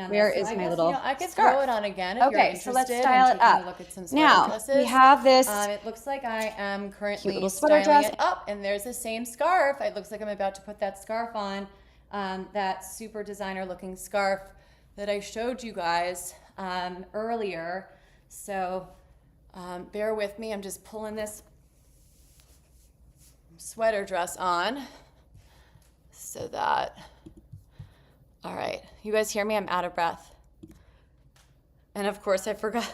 [SPEAKER 2] Where is my little
[SPEAKER 3] I could
[SPEAKER 2] scarf?
[SPEAKER 3] throw it on again if you're
[SPEAKER 2] Okay,
[SPEAKER 3] interested
[SPEAKER 2] so let's style
[SPEAKER 3] in
[SPEAKER 2] it
[SPEAKER 3] taking
[SPEAKER 2] up.
[SPEAKER 3] a look at some sweater
[SPEAKER 2] Now,
[SPEAKER 3] dresses.
[SPEAKER 2] we have this
[SPEAKER 3] It looks like I am currently
[SPEAKER 2] little sweater
[SPEAKER 3] styling
[SPEAKER 2] dress.
[SPEAKER 3] it up, and there's the same scarf. It looks like I'm about to put that scarf on, that super designer looking scarf that I showed you guys earlier. So bear with me. I'm just pulling this sweater dress on so that, all right, you guys hear me? I'm out of breath. And of course I forgot.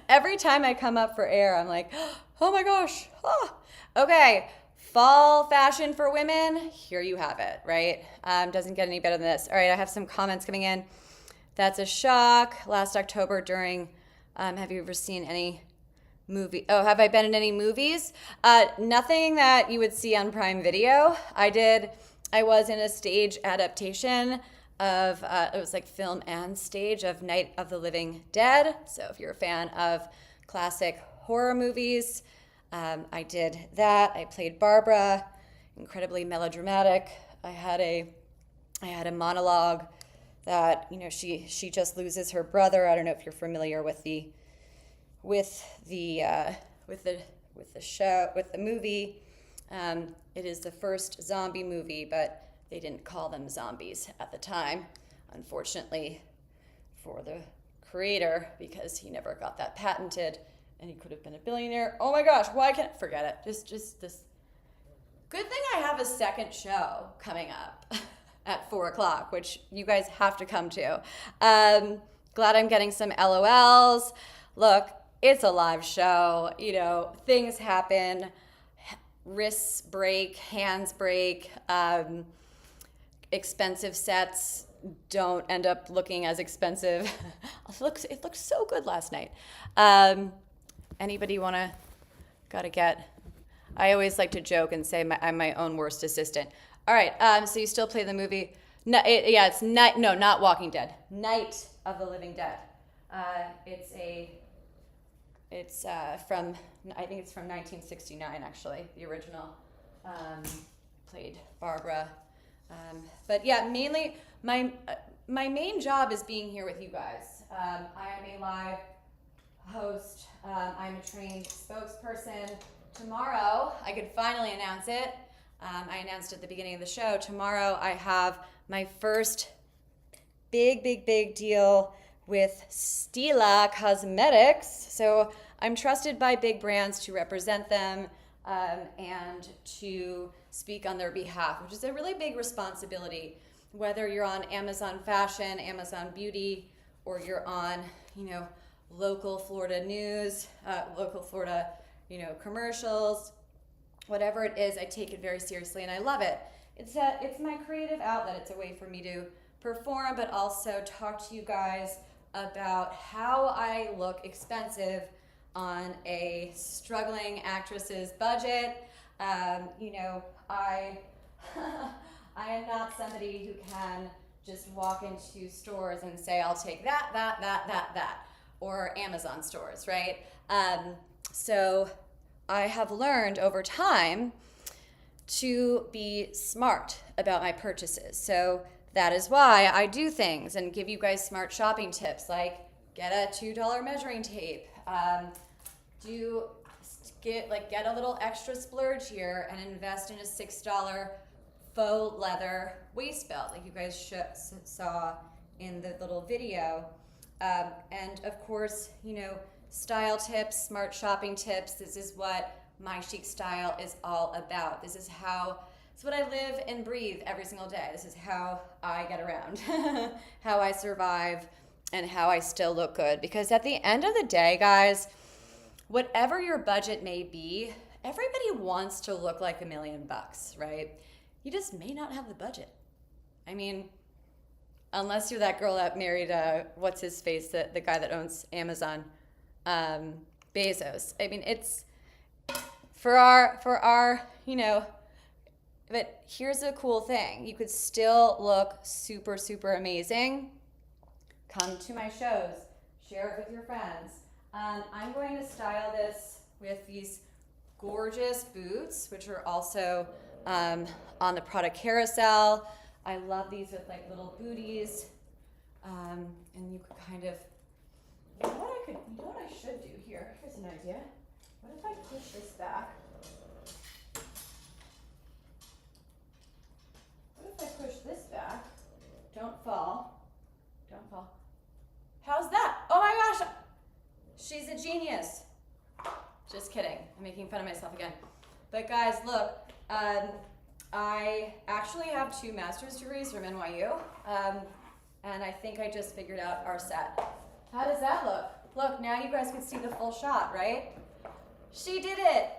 [SPEAKER 3] Every time I come up for air, I'm like, oh my gosh. Oh. Okay, fall fashion for women. Here you have it, right? Doesn't get any better than this. All right, I have some comments coming in. That's a shock. Last October during, have you ever seen any movie? Oh, have I been in any movies? Nothing that you would see on Prime Video. I was in a stage adaptation of, it was like film and stage of Night of the Living Dead. So if you're a fan of classic horror movies, I did that. I played Barbara, incredibly melodramatic. I had a monologue that, you know, she just loses her brother. I don't know if you're familiar with the movie. It is the first zombie movie, but they didn't call them zombies at the time, unfortunately, for the creator, because he never got that patented, and he could have been a billionaire. Oh my gosh, why can't forget it? Just this. Good thing I have a second show coming up at 4:00, which you guys have to come to. Glad I'm getting some LOLs. Look, it's a live show. You know, things happen. Wrists break, hands break. Expensive sets don't end up looking as expensive. It looked so good last night. Anybody I always like to joke and say I'm my own worst assistant. All right, so you still play the movie? No, it's Night. No, not Walking Dead. Night of the Living Dead. It's from, I think it's from 1969 actually, the original. Played Barbara. But yeah, mainly my main job is being here with you guys. I am a live host. I'm a trained spokesperson. Tomorrow, I could finally announce it. I announced at the beginning of the show. Tomorrow, I have my first big deal
[SPEAKER 1] with Stila Cosmetics. So I'm trusted by big brands to represent them and to speak on their behalf, which is a really big responsibility, whether you're on Amazon Fashion, Amazon Beauty, or you're on, local Florida news, local Florida, commercials, whatever it is, I take it very seriously and I love it. It's my creative outlet. It's a way for me to perform, but also talk to you guys about how I look expensive on a struggling actress's budget. I I am not somebody who can just walk into stores and say, I'll take that, or Amazon stores, right? So I have learned over time to be smart about my purchases. So that is why I do things and give you guys smart shopping tips, like get a $2 measuring tape, get a little extra splurge here and invest in a $6 faux leather waist belt, like you guys saw in the little video. And of course, style tips, smart shopping tips. This is what my chic style is all about. It's what I live and breathe every single day. This is how I get around, how I survive, and how I still look good. Because at the end of the day, guys, whatever your budget may be, everybody wants to look like $1 million, right? You just may not have the budget. I mean, unless you're that girl that married, what's his face, the guy that owns Amazon, Bezos. I mean, it's for our, but here's a cool thing. You could still look super, super amazing. Come to my shows, share it with your friends. I'm going to style this with these gorgeous boots, which are also on the product carousel. I love these with like little booties. And you could kind of, what I should do here? Here's an idea. What if I push this back? What if I push this back? Don't fall. Don't fall. How's that? Oh my gosh! She's a genius. Just kidding. I'm making fun of myself again. But guys, look. I actually have 2 master's degrees from NYU. And I think I just figured out our set. How does that look? Look, now you guys can see the full shot, right? She did it.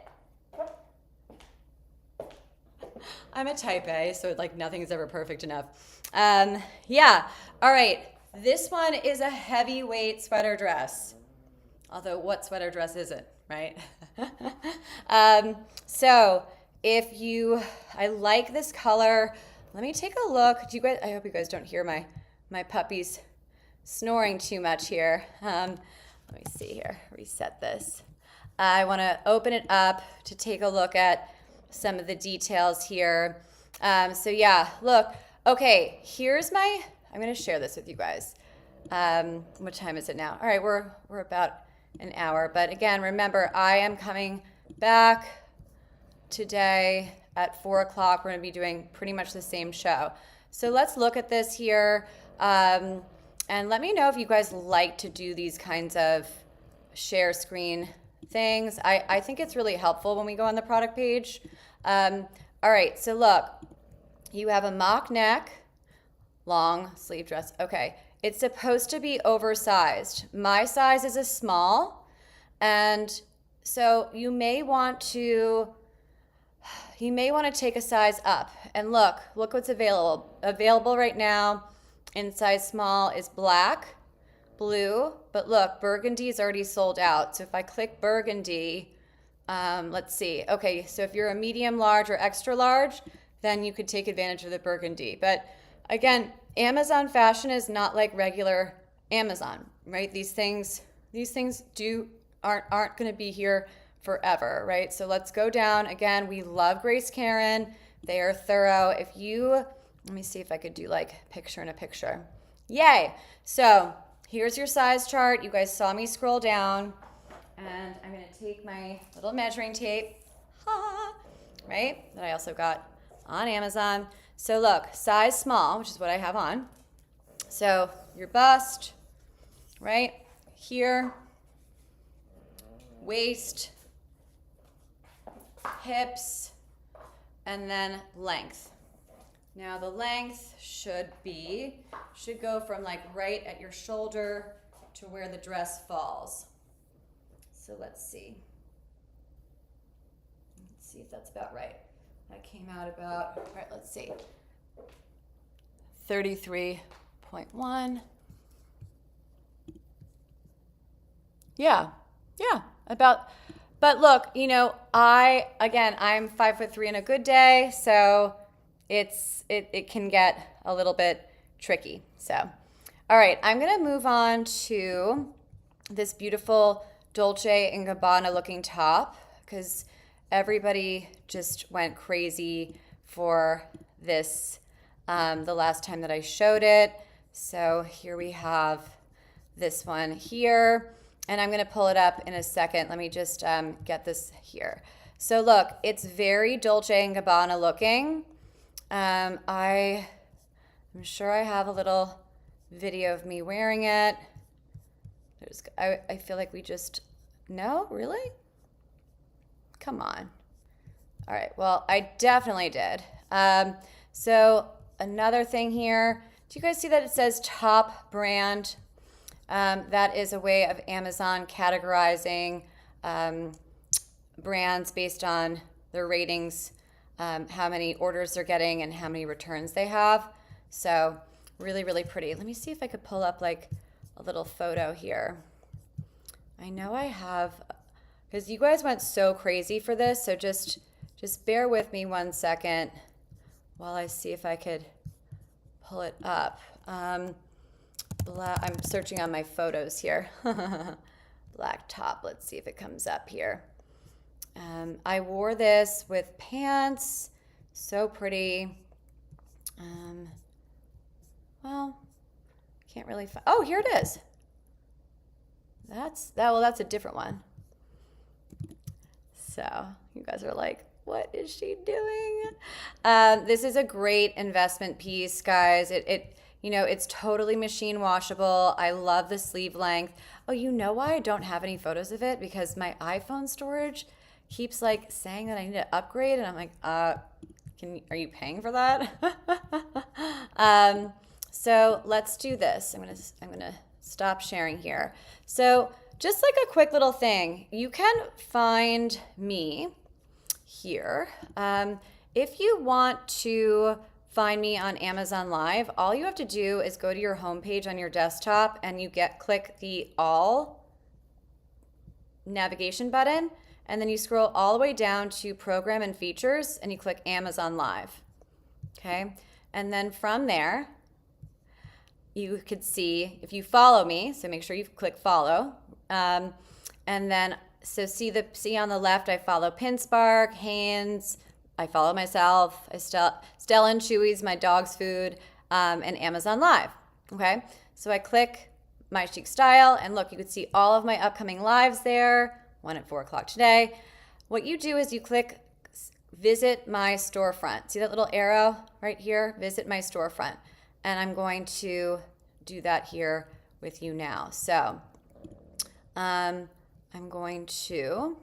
[SPEAKER 1] I'm a type A, so like nothing's ever perfect enough. Yeah, all right. This one is a heavyweight sweater dress. Although what sweater dress is it, right? So I like this color. Let me take a look. I hope you guys don't hear my puppies snoring too much here. Let me see here, reset this. I wanna open it up to take a look at some of the details here. So yeah, look, okay, I'm gonna share this with you guys. What time is it now? All right, we're about an hour, but again, remember, I am coming back today at 4 o'clock. We're gonna be doing pretty much the same show. So let's look at this here, and let me know if you guys like to do these kinds of share screen things. I think it's really helpful when we go on the product page. All right, so look, you have a mock neck, long sleeve dress. Okay, it's supposed to be oversized. My size is a small, and so you may want to take a size up. And look what's available. Available right now in size small is black, blue, but look, burgundy is already sold out. So if I click burgundy, let's see. Okay, so if you're a medium large or extra large, then you could take advantage of the burgundy. But again, Amazon fashion is not like regular Amazon, right? These things aren't going to be here forever, right? So let's go down. Again, we love Grace Karen. They are thorough. Let me see if I could do like picture in a picture. Yay! So here's your size chart. You guys saw me scroll down, and I'm going to take my little measuring tape, right? That I also got on Amazon. So look, size small, which is what I have on. So your bust, right? Here, waist, hips, and then length. Now the length should go from like right at your shoulder to where the dress falls. So let's see. Let's see if that's about right. That came out about, all right, let's see. 33.1. Yeah, about, but look, you know, I'm 5'3" on a good day, so it can get a little bit tricky. So, all right, I'm gonna move on to this beautiful Dolce & Gabbana looking top, because everybody just went crazy for this the last time that I showed it. So here we have this one here, and I'm gonna pull it up in a second. Let me just get this here. So look, it's very Dolce & Gabbana looking. I'm sure I have a little video of me wearing it. I feel like no, really? Come on. All right, well, I definitely did. So another thing here, do you guys see that it says top brand? That is a way of Amazon categorizing brands based on their ratings, how many orders they're getting and how many returns they have. So really, really pretty. Let me see if I could pull up like a little photo here. I know I have, because you guys went so crazy for this, so just bear with me 1 second while I see if I could pull it up. I'm searching on my photos here. Black top, let's see if it comes up here. I wore this with pants, so pretty. Well, can't really find, oh, here it is. That's a different one. So you guys are like, what is she doing? This is a great investment piece, guys. It's totally machine washable. I love the sleeve length. Oh, you know why I don't have any photos of it? Because my iPhone storage keeps like saying that I need to upgrade, and I'm like, are you paying for that? So let's do this. I'm gonna stop sharing here. So just like a quick little thing, you can find me here. If you want to find me on Amazon Live, all you have to do is go to your homepage on your desktop and you click the all navigation button, and then you scroll all the way down to program and features and you click Amazon Live. Okay, and then from there you could see, if you follow me, so make sure you click follow, and then see on the left, I follow Pinspark, Hanes, I follow myself, Stella and Chewy's, my dog's food, and Amazon Live. Okay, so I click my Chic Style, and look, you can see all of my upcoming lives there. One at 4 o'clock today. What you do is you click visit my storefront. See that little arrow right here? Visit my storefront. And I'm going to do that here with you now. So I'm going to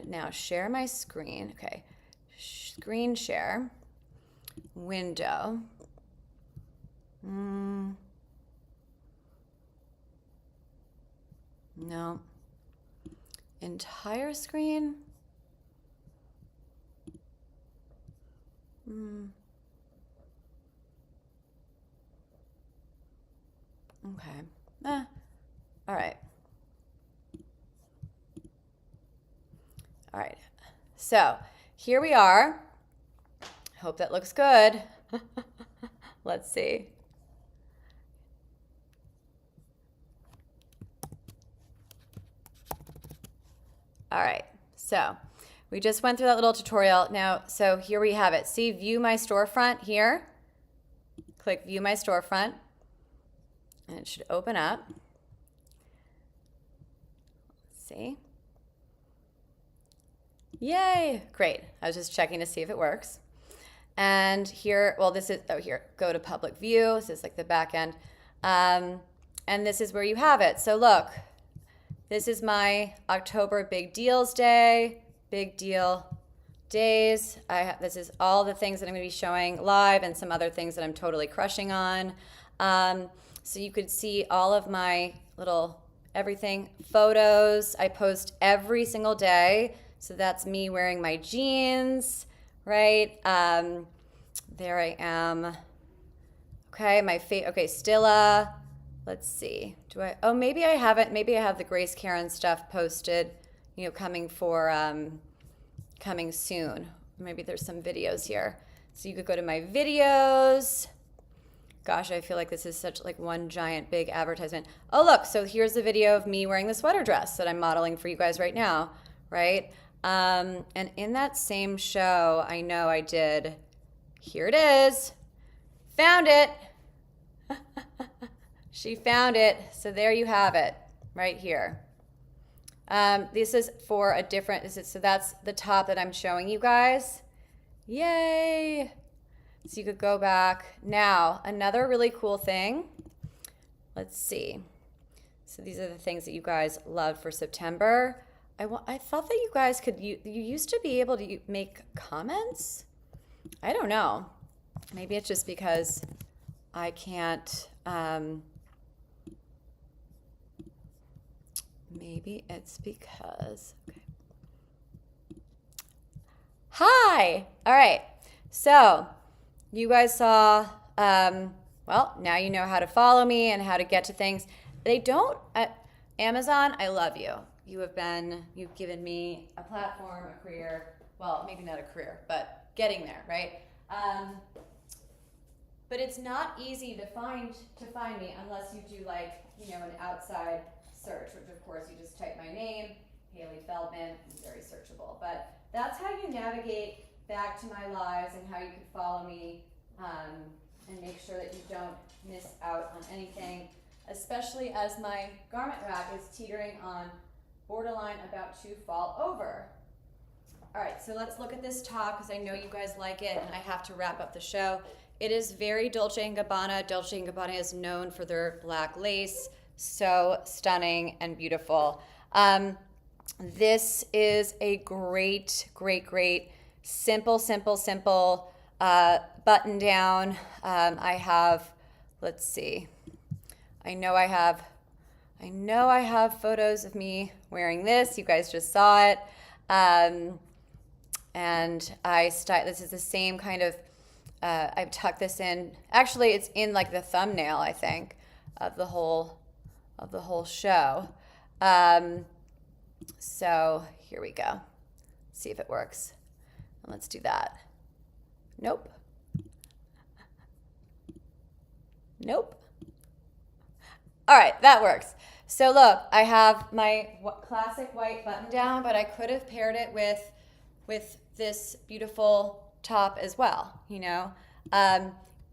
[SPEAKER 1] now share my screen. Okay, screen share, window. No. Entire screen. Okay. All right. All right. So here we are. I hope that looks good. Let's see. All right, so we just went through that little tutorial. Now, so here we have it. See, view my storefront here. Click view my storefront, and it should open up. Let's see. Yay, great. I was just checking to see if it works. And here, well, this is, here, go to public view. This is like the back end. And this is where you have it. So look, this is my October Big Deals Day, Big Deal days. This is all the things that I'm going to be showing live and some other things that I'm totally crushing on. So you could see all of my little everything photos. I post every single day. So that's me wearing my jeans, right? There I am. Okay, okay, Stilla. Let's see. Maybe I haven't. Maybe I have the Grace Karen stuff posted, coming soon. Maybe there's some videos here. So you could go to my videos. Gosh, I feel like this is such like one giant big advertisement. Oh, look, so here's the video of me wearing the sweater dress that I'm modeling for you guys right now, right? And in that same show, I know I did, here it is, found it. She found it, so there you have it, right here. This is for a different, so that's the top that I'm showing you guys. Yay! So you could go back. Now, another really cool thing. Let's see. So these are the things that you guys loved for September. I thought that you guys you used to be able to make comments. I don't know. Maybe it's just because I can't, maybe it's because, okay. Hi! All right, so you guys saw, well, now you know how to follow me and how to get to things. Amazon, I love you. You've given me a platform, a career, well, maybe not a career, but getting there, right? But it's not easy to find me unless you do an outside search, which of course you just type my name, Hailey Feldman, it's very searchable. But that's how you navigate back to my lives and how you can follow me and make sure that you don't miss out on anything, especially as my garment rack is teetering on borderline about to fall over. All right, so let's look at this top because I know you guys like it and I have to wrap up the show. It is very Dolce & Gabbana. Dolce & Gabbana is known for their black lace. So stunning and beautiful. This is a great, simple button down. I have, let's see. I know I have photos of me wearing this. You guys just saw it. And this is the same kind of, I've tucked this in. Actually, it's in like the thumbnail, I think, of the whole show. So here we go. Let's see if it works. And let's do that. Nope. All right, that works. So look, I have my classic white button down, but I could have paired it with this beautiful top as well,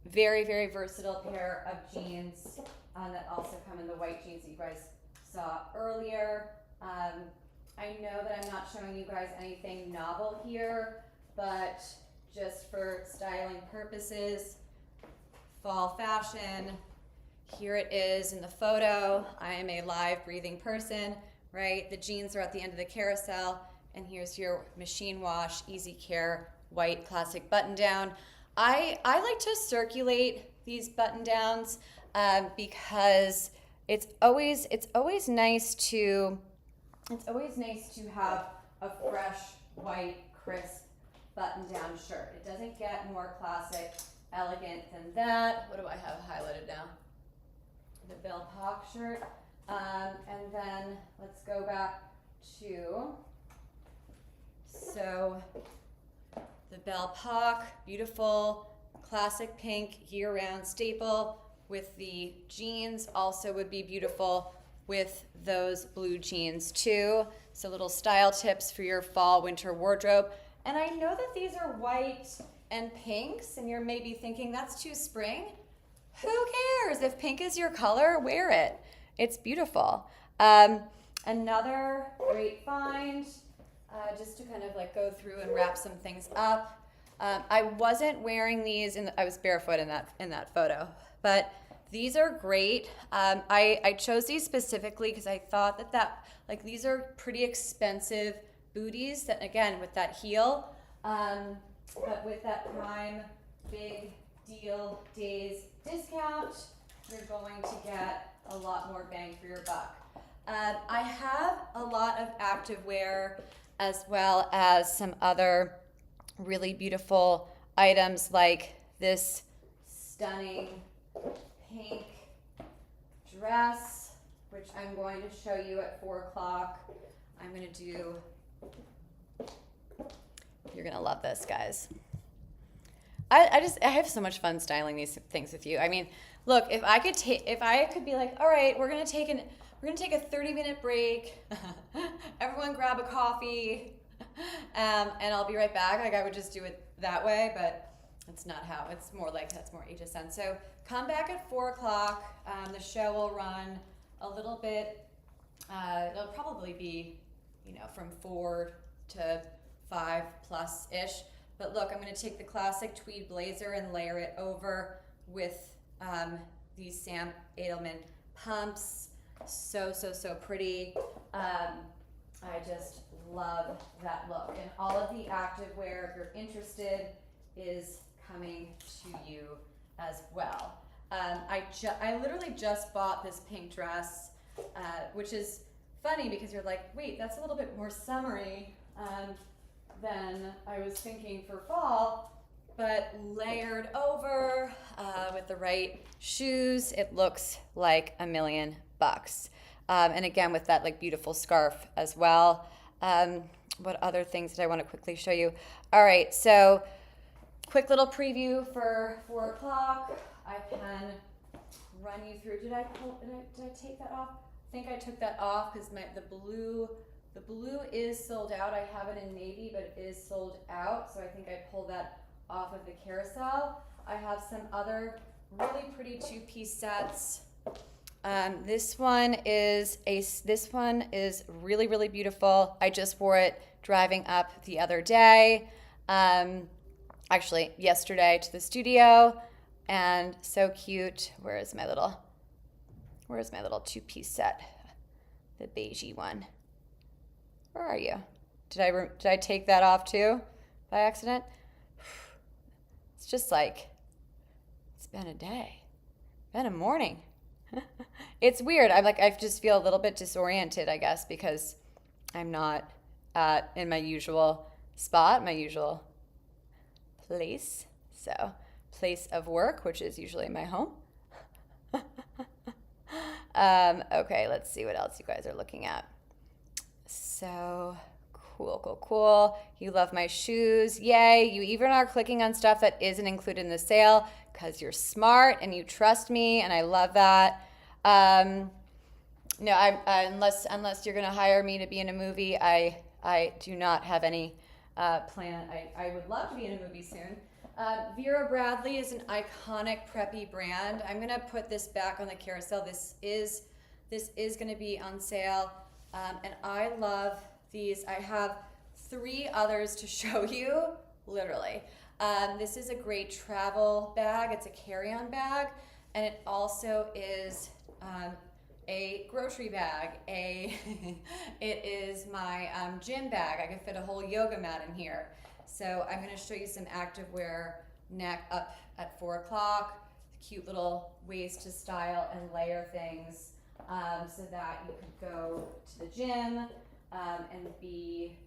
[SPEAKER 1] Very, very versatile pair of jeans that also come in the white jeans that you guys saw earlier. I know that I'm not showing you guys anything novel here, but just for styling purposes, fall fashion, here it is in the photo. I am a live breathing person, right? The jeans are at the end of the carousel, and here's your machine wash, easy care, white classic button down. I like to circulate these button downs because it's always nice to have a fresh, white, crisp button-down shirt. It doesn't get more classic, elegant than that. What do I have highlighted now? The Belle Pac shirt. And then let's go back to, so the Belle Pac, beautiful, classic pink, year-round staple with the jeans also would be beautiful with those blue jeans too. So little style tips for your fall winter wardrobe. And I know that these are white and pinks and you're maybe thinking that's too spring. Who cares? If pink is your color, wear it. It's beautiful. Another great find, just to kind of like go through and wrap some things up. I wasn't wearing these, I was barefoot in that photo, but these are great. I chose these specifically because I thought that like these are pretty expensive booties that, again, with that heel, but with that Prime Big Deal Days discount, you're going to get a lot more bang for your buck. I have a lot of activewear as well as some other really beautiful items like this stunning pink dress, which I'm going to show you at 4 o'clock. I'm going to do, you're going to love this, guys. I have so much fun styling these things with you. I mean, look, if I could be like, all right, we're gonna take a 30-minute break. Everyone grab a coffee, and I'll be right back. Like, I would just do it that way, but it's not how. It's more like that's more HSN. So come back at 4 o'clock. The show will run a little bit. It'll probably be, from 4 to 5 plus ish. But look, I'm going to take the classic tweed blazer and layer it over with these Sam Edelman pumps. So pretty. I just love that look. And all of the activewear, if you're interested, is coming to you as well. I literally just bought this pink dress, which is funny because you're like, wait, that's a little bit more summery than I was thinking for fall, but layered over with the right shoes, it looks like $1,000,000. And again, with that like beautiful scarf as well. What other things did I want to quickly show you? All right, so quick little preview for 4 o'clock. I can run you through. Did I take that off? I think I took that off because the blue is sold out. I have it in navy, but it is sold out. So I think I pulled that off of the carousel. I have some other really pretty 2-piece sets. This one is really, really beautiful. I just wore it driving up the other day. Actually yesterday to the studio, and so cute. Where's my little 2-piece set? The beigey one. Where are you? Did I take that off too by accident? It's just like, it's been a day, been a morning. It's weird. I just feel a little bit disoriented, I guess, because I'm not in my usual spot, my usual place. So, place of work, which is usually my home. Okay, let's see what else you guys are looking at. So cool. You love my shoes. Yay. You even are clicking on stuff that isn't included in the sale because you're smart and you trust me, and I love that. No, unless you're going to hire me to be in a movie, I do not have any plan. I would love to be in a movie soon. Vera Bradley is an iconic preppy brand. I'm going to put this back on the carousel. This is going to be on sale. And I love these. I have 3 others to show you, literally. This is a great travel bag. It's a carry-on bag, and it also is a grocery bag. It is my gym bag. I can fit a whole yoga mat in here. So I'm going to show you some activewear neck up at 4 o'clock. Cute little ways to style and layer things. So that you could go to the gym and be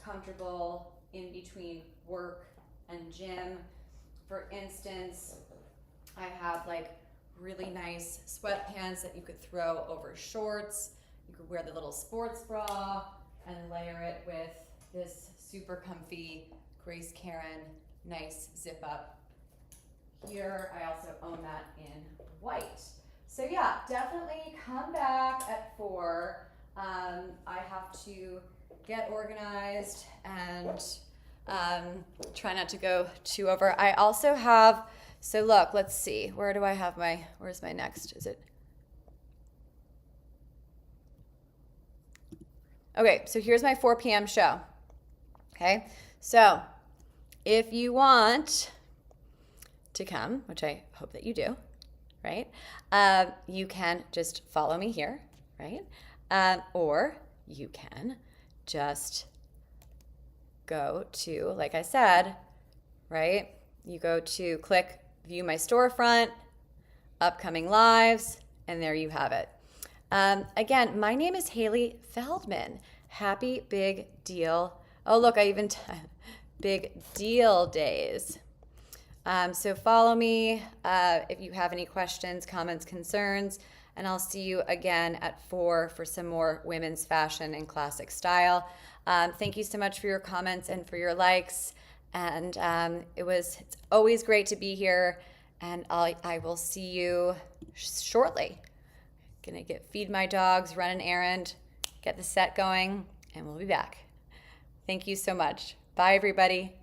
[SPEAKER 1] comfortable in between work and gym. For instance, I have like really nice sweatpants that you could throw over shorts. You could wear the little sports bra and layer it with this super comfy Grace Karen nice zip up here. I also own that in white. So yeah, definitely come back at 4. I have to get organized and try not to go too over. I also have, so look, let's see, where's my next, is it? Okay, so here's my 4 p.m. show. Okay, so if you want to come, which I hope that you do, right? You can just follow me here, right? Or you can just go to, like I said, right? You go to click view my storefront, upcoming lives, and there you have it. Again, my name is Hailey Feldman. Happy big deal. Oh, look, I even big deal days. So follow me if you have any questions, comments, concerns, and I'll see you again at 4 for some more women's fashion and classic style. Thank you so much for your comments and for your likes. And it's always great to be here. And I will see you shortly. Gonna feed my dogs, run an errand, get the set going, and we'll be back. Thank you so much. Bye, everybody.